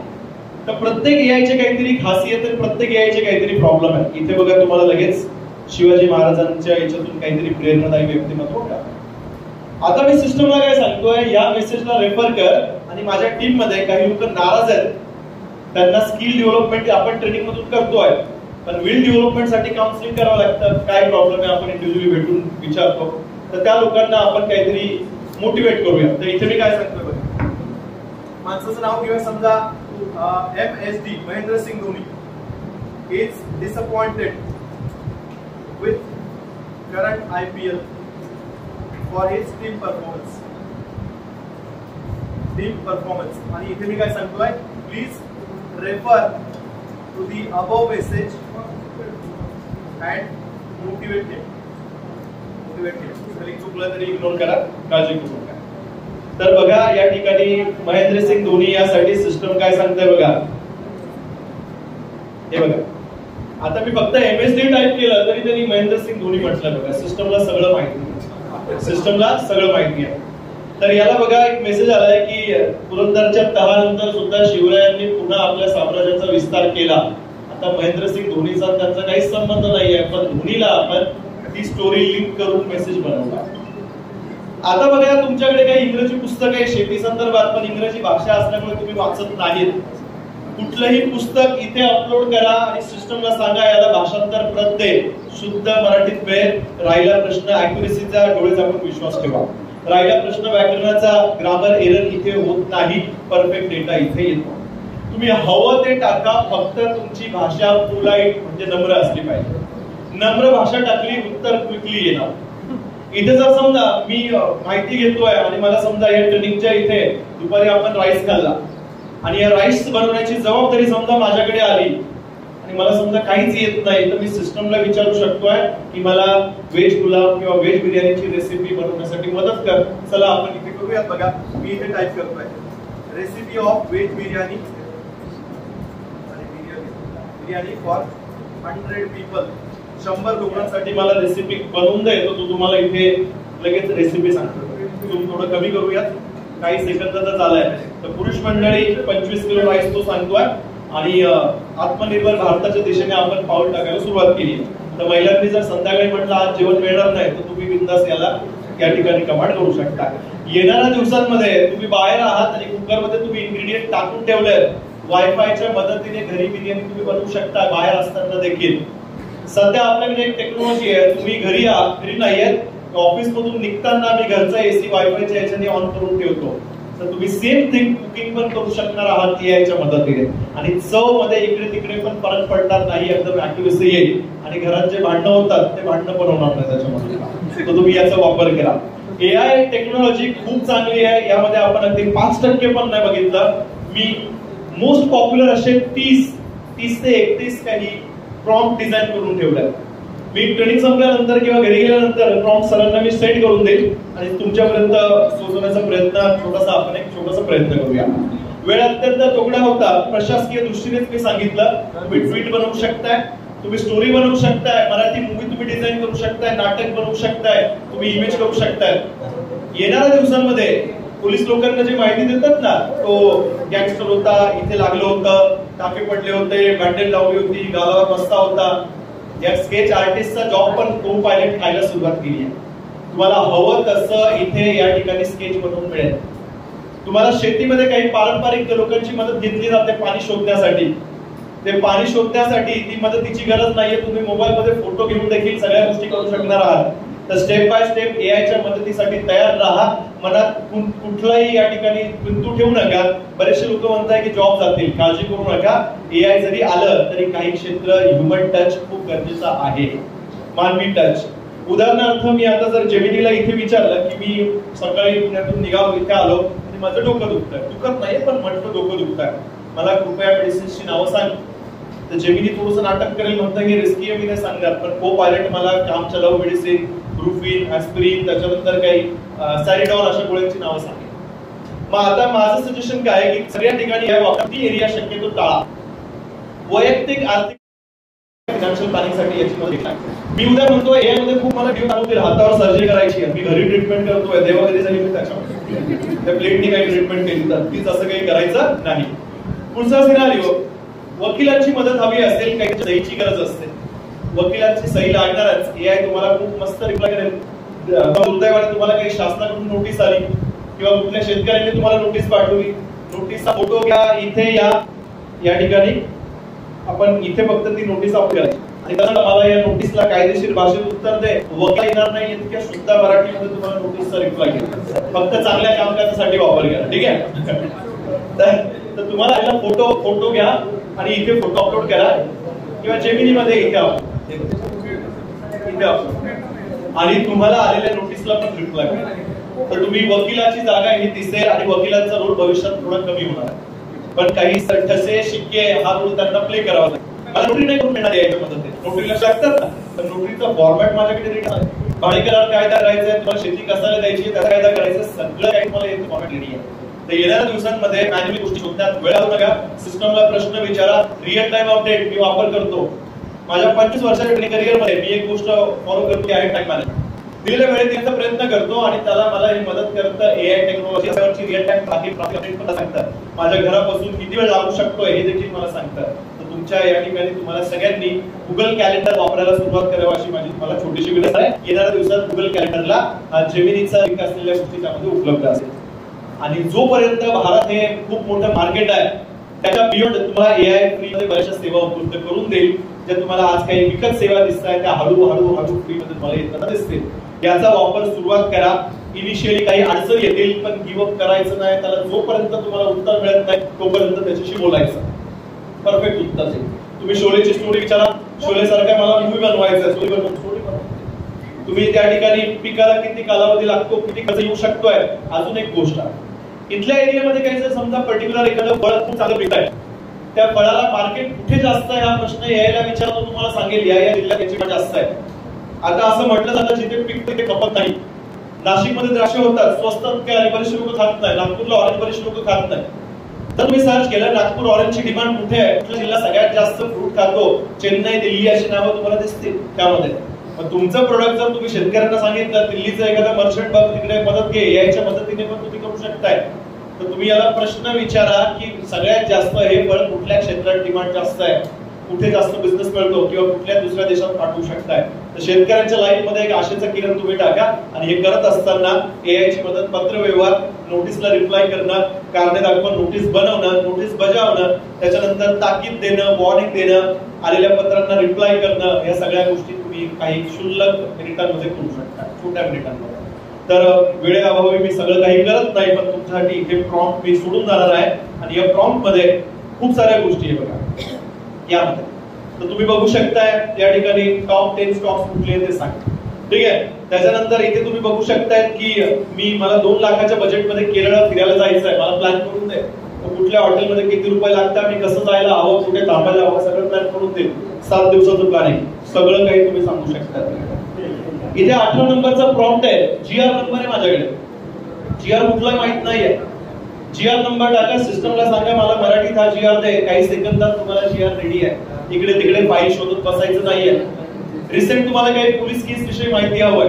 तर प्रत्येक एआयचे काहीतरी खासियत आहे, प्रत्येक एआयचे काहीतरी प्रॉब्लेम आहे. इथे बघा तुम्हाला लगेच शिवाजी महाराजांच्या याच्यातून काहीतरी प्रेरणादायी व्यक्तिमत्व होतं. आता मी सिस्टमला काय सांगतोय, या मेसेजला रेफर कर आणि माझ्या टीम मध्ये काही लोक नाराज आहेत, त्यांना स्किल डेव्हलपमेंट आपण ट्रेनिंग मधून करतोय, पण विल डेव्हलपमेंट साठी काउन्सिलिंग करावं लागतं. काय प्रॉब्लेम आहे आपण इंडिव्हिज्युअली भेटून विचारतो. तर त्या लोकांना आपण काहीतरी मोटिवेट करूया. तर इथे मी काय सांगतोय बघा, माणसाचं नाव घेऊया समजा MSD Mahendra Singh Dhoni is disappointed with current IPL for his team performance. आणि इथे मी काय सांगतोय, please refer to the above message and motivate him. चुकलं तरी इग्नोर करा, काळजी करू नका. तर बघा या ठिकाणी महेंद्र सिंग धोनी यासाठी सिस्टम काय सांगते बघा, हे बघा, आता मी फक्त MSD टाईप केलं तरी त्यांनी महेंद्रसिंग धोनी म्हटलं. बघा, सिस्टमला सगळं माहिती, सिस्टमला सगळं माहिती आहे. तर याला बघा एक मेसेज आलाय की पुरंदरच्या तहानंतर सुद्धा शिवरायांनी पुन्हा आपल्या साम्राज्याचा विस्तार केला. आता महेंद्रसिंग धोनीचा त्यांचा काहीच संबंध नाहीये, पण धोनीला आपण ती स्टोरी लिंक करून मेसेज बनवला. आता बघा, तुमच्याकडे काही इंग्रजी पुस्तक आहे शेती संदर्भात, पण इंग्रजी भाषा असल्यामुळे तुम्ही वाचत नाहीत. कुठलंही पुस्तक इथे अपलोड करा आणि सिस्टमला सांगा याला भाषांतर प्रत दे, शुद्ध मराठीत मिळेल. राहिला प्रश्न अॅक्युरेसीचा, डोळे झाकून विश्वास ठेवा. राहिला प्रश्न व्याकरणाचा, ग्रामर एरर इथे होत नाही, परफेक्ट डेटा इथे येतो. तुम्ही हवं ते टाका, फक्त तुमची भाषा पोलाइट म्हणजे नम्र असली पाहिजे. नम्र भाषा टाकली, उत्तर क्विकली येणार. इथे जर समजा मी माहिती घेतोय आणि मला समजा या ट्रेनिंगच्या इथे दुपारी आपण राईस खाल्ला आणि या राईस बनवण्याची जबाबदारी समजा माझ्याकडे आली आणि मला समजा काहीच येत नाही, तर मी सिस्टमला विचारू शकतोय की मला व्हेज पुलाव किंवा व्हेज बिर्याणीची रेसिपी बनवण्यासाठी मदत कर. चला आपण इथे करूयात. बघा, मी इथे टाईप करतोय recipe of veg biryani biryani for 100 people. 100 लोकांसाठी मला रेसिपी बनवून दे. तो तुम्हाला इथे लगेच रेसिपी सांगतो. तुम्ही थोडं कमी करूयात, काही सेकंदाचा झालाय. तर पुरुष मंडळी 25 किलो राईस तो सांगतोय आणि आत्मनिर्भर भारताच्या दिशेने आपण पाऊल टाकायला सुरुवात केली. तर महिलांनी जर संध्याकाळी म्हटलं आज जेवण मिळणार नाही, तर तुम्ही बिंदास याला या ठिकाणी कमांड करू शकता. येणाऱ्या दिवसांमध्ये तुम्ही बाहेर आहात आणि कुकरमध्ये तुम्ही इन्ग्रेडियंट टाकून ठेवले, वायफायच्या मदतीने घरी बिर्याणी तुम्ही बनवू शकता बाहेर असताना देखील. सध्या आपल्याकडे एक टेक्नॉलॉजी आहे, तुम्ही घरी नाहीये, ऑफिस मधून निघताना मी घरचा एसी वायफायच्या याच्याने ऑन करून ठेवतो. तर तुम्ही सेम थिंग कुकिंग पण करू शकणार आहात एआयच्या मदतीने. आणि चव मध्ये इकडे तिकडे पण फरक पडणार नाही, एकदम अॅक्युरेसी येईल. आणि घरात जे भांडणं होतात ते भांडणं पण होणार नाही त्याच्यामध्ये. तर तुम्ही याचा वापर करा. एआय टेक्नॉलॉजी खूप चांगली आहे. यामध्ये आपण अगदी 5% पण नाही बघितलं. मी मोस्ट पॉप्युलर असे 30 ते 31 काही प्रॉम्प्ट डिझाईन करून ठेवलाय. मी ट्रेनिंग संपल्यानंतर किंवा घरी गेल्यानंतर प्रॉम्प्ट सरांना मी सेट करून देईल आणि तुमच्यापर्यंत पोहोचवण्याचा आपण एक छोटासा प्रयत्न करूया. वेळ अत्यंत तोकडा होता. प्रशासकीय दृष्टीनेच मी सांगितलं, तुम्ही ट्वीट बनवू शकताय, तुम्ही स्टोरी बनवू शकताय, मराठी मूवी तुम्ही डिझाईन करू शकताय, नाटक बनवू शकताय, तुम्ही इमेज करू शकताय. येणाऱ्या दिवसांमध्ये पोलीस लोकांना जी माहिती देतात ना, तो गँगस्टर होता, इथे लागलं होतं, टाके पडले होते, बँडेज लावली होती, गालावर बसता होता, या स्केच आर्टिस्टचा जॉब पण को पायलट खायला सुरुवात केली आहे. तुम्हाला हवं तसं इथे या ठिकाणी स्केच बनवून मिळेल. तुम्हाला शेतीमध्ये काही पारंपरिक लोकांची मदत घेतली जाते पाणी शोधण्यासाठी. ते पाणी शोधण्यासाठी ती मदतीची गरज नाहीये. तुम्ही मोबाईल मध्ये फोटो घेऊन देखील सगळ्या गोष्टी करू शकणार आहात. तर स्टेप बाय स्टेप एआयच्या मदतीसाठी तयार राहा. मनात कुठलाही या ठिकाणी बिंदू ठेवू नका. बरेचसे लोक म्हणताय की जॉब जातील, काळजी करू नका. एआय जरी आलं तरी काही क्षेत्र ह्युमन टच खूप गरजेचा आहे, मानवी टच. उदाहरणार्थ मी आता जर जेमिनीला इथे विचारलं की मी सकाळी पुण्यातून निघालो, इथे आलो आणि माझं डोकं दुखतंय, दुखत नाही पण म्हटलं डोकं दुखतंय, मला कृपया मेडिसिन्सची नावं सांग. तर जेमिनी थोडंसं नाटक करेल, म्हणतं की रिस्की आहे, मी नाही सांगणार, पण को पायलट मला काम चलाऊ मेडिसिन, ब्रुफिन, ॲस्पिरिन, त्याच्यानंतर काही सॅरिडॉल अशा गोळ्यांची नावं सांगेल. मग आता माझं सजेशन काय आहे की सगळ्या ठिकाणी या वापरती एरिया शक्यतो टाळा. वैयक्तिक आर्थिक फायनान्शियल प्लॅनिंगसाठी याची मदत आहे. मी उद्या म्हणतोय यामध्ये खूप मला ड्यू होतील, हातावर सर्जरी करायची आहे, मी घरी ट्रीटमेंट करतोय, देवाघरी झाली मी त्याच्यामध्ये त्या प्लेटनी काही ट्रीटमेंट केली तर प्लीज असं काही करायचं नाही. पुढचा सिनारिओ, वकिलांची मदत हवी असेल, काही सहीची गरज असते, वकिलांची सही लागणारच. एआय तुम्हाला खूप मस्त रिप्लाय करेल. दुर्दैवाने तुम्हाला काही शासनाकडून नोटीस आली किंवा कुठल्या शेतकऱ्यांनी तुम्हाला नोटीस पाठवली, नोटीसचा फोटो घ्या, इथे या ठिकाणी आपण इथे फक्त ती नोटीस अपलोड करायची आणि त्यानंतर मला या नोटीसला कायदेशीर भाषेत उत्तर दे. वकील येणार नाही इतक्या शुद्ध मराठीमध्ये तुम्हाला नोटीसचा रिप्लाय करा. फक्त चांगल्या कामकाजासाठी वापर करा, ठीक आहे. तर तुम्हाला याला फोटो घ्या आणि इथे फोटो अपलोड करा किंवा जेमिनी मध्ये इथे आणि तुम्हाला आलेल्या नोटीसला पण रिप्लाय करा. तर तुम्ही वकिलाची जागा ही दिसेल आणि वकिलांचा रोल भविष्यात थोडा कमी होणार, पण काही ठसे शिक्के हा रोल त्यांना प्ले करावा लागेल. मला नोटरी नाही करून मिळणार याच्या मदतीने, नोटरी लक्षात लागतात ना, तर नोटरीचा फॉर्मॅट माझ्याकडे रेडी आहे. भाडे करार कायदा करायचा आहे, तुम्हाला शेती कसायला द्यायची त्याचा कायदा करायचा, सगळं काही तुम्हाला येतं फॉर्मॅट रेडी आहे. तर येणाऱ्या दिवसांमध्ये मॅन्युअली गोष्टी शोधण्यात वेळ लागू नका. सिस्टमला प्रश्न विचारा. रिअल टाइम अपडेट मी वापर करतो. माझ्या 25 वर्षाच्या ट्रेनिंग करिअरमध्ये मी एक गोष्ट फॉलो करते आहे, टाइम मॅनेजमेंट. दिलेल्या वेळेत देण्याचा प्रयत्न करतो आणि त्याला मला ही मदत करतं एआय टेक्नॉलॉजी यावरची रिअल टाइम अपडेट मला सांगतात. माझ्या घरापासून किती वेळ लागू शकतोय हे देखील मला सांगतात. तर तुमच्या या ठिकाणी तुम्हाला सगळ्यांनी गुगल कॅलेंडर वापरायला सुरुवात करावी अशी माझी तुम्हाला छोटीशी विनंती आहे. येणाऱ्या दिवसात गुगल कॅलेंडरला जेमिनीचा लिंक असलेल्या गोष्टी त्यामध्ये उपलब्ध असेल. आणि जोपर्यंत भारत हे खूप मोठं मार्केट आहे त्याच्या बियॉन्ड तुम्हाला एआय फ्री मध्ये बऱ्याचशा सेवा उपलब्ध करून देईल. ज्या तुम्हाला आज काही विकत सेवा दिसत आहेत त्या हळूहळू फ्री मध्ये तुम्हाला येताना दिसतील. याचा वापर सुरुवात करा. इनिशियली काही अडचण येतील पण गिव्ह अप करायचं नाही. त्याला जोपर्यंत तुम्हाला उत्तर मिळत नाही तोपर्यंत त्याच्याशी बोलायचं. परफेक्ट उत्तर आहे. तुम्ही शोलेची स्टोरी विचारा. शोले सारखा मला मूवी बनवायचा आहे, स्टोरी बनवा. तुम्ही त्या ठिकाणी पिकाला किती कालावधी लागतो, किती खर्च येऊ शकतोय. अजून एक गोष्ट आहे, इथल्या एरियामध्ये काही जर समजा पर्टिक्युलर एखादं फळ खूप चांगलं पिक आहे, त्या फळाला मार्केट कुठे जास्त आहे हा प्रश्न यायला विचारतो तुम्हाला सांगेल या जिल्ह्यात याची जास्त आहे. आता असं म्हटलं जातं जिथे पीक तिथे खपत नाही. नाशिकमध्ये द्राक्ष होतात, स्वस्तात काय बरेचसे लोक खात नाही. नागपूरला ऑरेंज बरेचसे लोक खात नाही. तर तुम्ही सर्च केलं नागपूर ऑरेंजची डिमांड कुठे आहे, कुठला जिल्हा सगळ्यात जास्त फ्रूट खातो, चेन्नई दिल्ली अशी नावं तुम्हाला दिसतील त्यामध्ये. मग तुमचं प्रोडक्ट जर तुम्ही शेतकऱ्यांना सांगितलं दिल्लीचा एखादा मर्चंट बघ तिकडे मदत घे, याच्या मदतीने पण तुम्ही करू शकताय. तर तुम्ही याला प्रश्न विचारा की सगळ्यात जास्त हे फळ कुठल्या क्षेत्रात डिमांड जास्त आहे, कुठे जास्त बिझनेस मिळतो किंवा कुठल्या दुसऱ्या देशात पाठवू शकताय. तर शेतकऱ्यांच्या लाईफ मध्ये एक आशेचा किरण तुम्ही टाका. आणि हे करत असताना एआय ची मदत, पत्र व्यवहार, नोटीसला रिप्लाय करणं, कारणे दाखवून नोटीस बनवणं, नोटीस बजावणं, त्याच्यानंतर ताकीद देणं, वॉर्निंग देणं, आलेल्या पत्रांना रिप्लाय करणं, या सगळ्या गोष्टी तुम्ही काही क्षुल्लक मिनिटांमध्ये करू शकता, छोट्या मिनिटांमध्ये. तर वेळेअभावी मी सगळं काही करत नाही पण तुमच्यासाठी हे प्रॉम्प्ट मी सोडून जाणार आहे. आणि या प्रॉम्प्ट मध्ये खूप साऱ्या गोष्टी आहे बघा यामध्ये. तर तुम्ही बघू शकताय या ठिकाणी टॉप 10 स्टॉक्स कुठले ते सांग. ठीक आहे. त्याच्यानंतर इथे तुम्ही बघू शकताय की मला 2 लाखाच्या बजेटमध्ये केरळ फिरायला जायचं आहे, मला प्लॅन करून दे. कुठल्या हॉटेलमध्ये किती रुपये लागतात, मी कसं जायला हवं, कुठे थांबायला हवं, सगळं प्लॅन करून दे. 7 दिवसाचं प्लॅनिंग सगळं काही तुम्ही सांगू शकता. इथे 8 नंबरचा प्रॉम्प्ट आहे, जीआर नंबर आहे माझ्याकडे. जीआर कुठला माहित नाहीये. जीआर नंबर टाका, सिस्टमला सांगा मला मराठीत हा जीआर दे. काही सेकंदात तुम्हाला जीआर रेडी आहे. इकडे तिकडे फाईल शोधत बसायचं नाहीये. रिसेंट तुम्हाला काही पोलीस केस विषयी माहिती हवंय,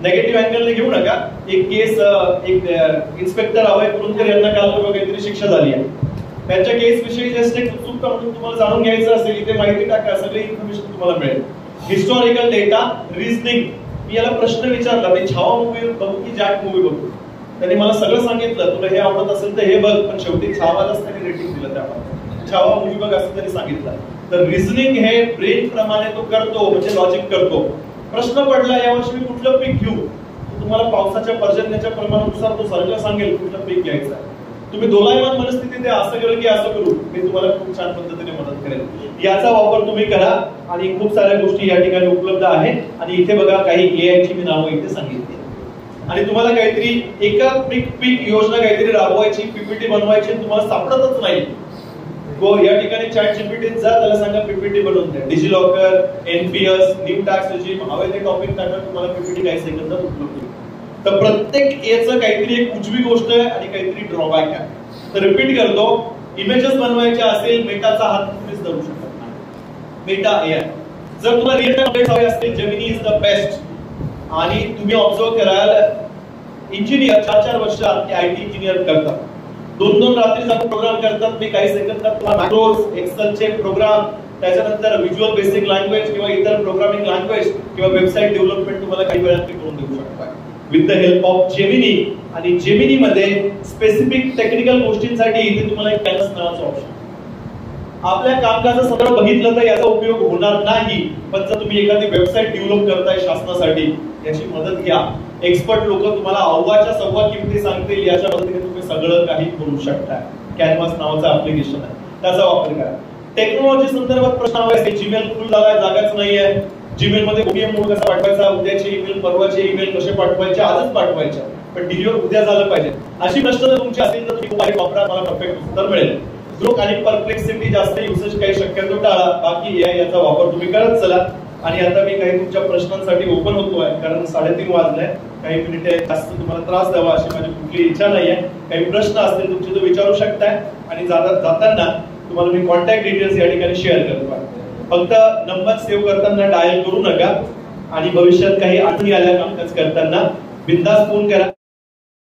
नेगेटिव्ह अँगलने घेऊ नका. एक केस, एक इन्स्पेक्टर अभय कुरुंदकर यांना काल परवा काहीतरी शिक्षा झाली आहे. त्यांच्या केस विषयी जस्ट एक उत्सुकता म्हणून तुम्हाला जाणून घ्यायचं असेल इथे माहिती टाका, सगळी इन्फॉर्मेशन तुम्हाला मिळेल. Historical data, reasoning. मी याला प्रश्न विचारला, मी छावा मूवी बघू की जॅक मूवी बघू. त्यांनी मला सगळं सांगितलं, तुला हे आवडत असेल तर हे बघ, पण शेवटी छावालाच त्यांनी रेटिंग दिलं. त्यामध्ये छावा मूवी बघ असं त्यांनी सांगितलं. तर रिझनिंग हे ब्रेन प्रमाणे तो करतो, म्हणजे लॉजिक करतो. प्रश्न पडला यावर्षी मी कुठलं पीक घेऊ, तुम्हाला पावसाच्या पर्जन्याच्या प्रमाणानुसार तो सरकार सांगेल कुठलं पीक घ्यायचं आहे. तुम्ही दोलायमान मनस्थितीत असं केलं की असं करू, मी तुम्हाला खूप छान पद्धतीने मदत करेल. याचा वापर तुम्ही करा. आणि खूप साऱ्या गोष्टी या ठिकाणी उपलब्ध आहेत. आणि इथे बघा काही एआय ची मी नावं इथे सांगितली. आणि तुम्हाला काहीतरी एका पीक योजना काहीतरी राबवायची, पीपीटी बनवायची, तुम्हाला सापडतच नाही. या ठिकाणी चॅट जीपीटीत जा, त्याला सांगा पीपीटी बनवून द्या. DigiLocker, NPS, new tax regime, हवे ते टॉपिक टाका, तुम्हाला पीपीटी काही सेकंदात उपलब्ध होईल. तर प्रत्येक याचं काहीतरी एक उजवी गोष्ट आहे आणि काहीतरी ड्रॉबॅक आहे. तर रिपीट करतो, इमेजेस बनवायचे असेल मेटाचा हात तुम्हीच धरू शकत नाही. Meta AI. जर तुम्हाला रिअल टाइम अपडेट्स हवे असतील, जेमिनी इज द बेस्ट. आणि तुम्ही ऑब्झर्व कराल इंजिनियर 4-4 वर्ष आयटी इंजिनियर करतात, 2-2 रात्री जाऊन प्रोग्राम करतात. मी काही सेकंदात तुम्हाला मॅक्रोज, एक्सेलचे प्रोग्राम, त्याच्यानंतर व्हिज्युअल बेसिक लँग्वेज किंवा इतर प्रोग्रामिंग लँग्वेज किंवा वेबसाईट डेव्हलपमेंट तुम्हाला काही वेळात करून देऊ शकता with the help of Gemini. आणि जेमिनी मध्ये स्पेसिफिक टेक्निकल गोष्टींसाठी इथे तुम्हाला एक कॅनव्हास नावाचं ऑप्शन. आपल्या कामकाजाचं सगळं बघितलं तर याचा उपयोग होणार नाही, पण जर तुम्ही एखादी वेबसाईट डेव्हलप करताय शासनासाठी याची मदत घ्या. एक्सपर्ट लोक तुम्हाला अव्वाच्या सव्वा किमती सांगतील, याच्या मदतीने तुम्ही सगळं काही करू शकता. कॅनव्हास नावाचं ऍप्लिकेशन आहे, त्याचा वापर करा. टेक्नॉलॉजी संदर्भात प्रश्न हवा आहे, जीमेल फुल झालाय, जागाच नाहीये. जीमेल मध्ये ओपीएम मोड कसा पाठवायचा, उद्याचे ईमेल, परवाचे ईमेल कसे पाठवायचे, आजच पाठवायचे, पण डिलिव्हर उद्या झालं पाहिजे. अशी प्रश्न जर तुमची असेल तर तुम्ही वापरा, मला परफेक्ट उत्तर मिळेल. ग्रुप आणि परप्लेक्सिटी जास्त युसेज काही शक्यतो टाळा. बाकी याचा वापर तुम्ही करत चला. आणि आता मी काही तुमच्या प्रश्नांसाठी ओपन होतोय, कारण 3:30 वाजले. काही मिनिटे जास्त तुम्हाला त्रास द्यावा अशी माझी कुठली इच्छा नाहीये. काही प्रश्न असतील तुमचे तो विचारू शकताय आणि जाताना तुम्हाला मी कॉन्टॅक्ट डिटेल्स या ठिकाणी शेअर करतो. फक्त नंबर सेव्ह करताना डायल करू नका आणि भविष्यात काही आठवणी आल्या कामकाज करताना बिनधास्त फोन करा.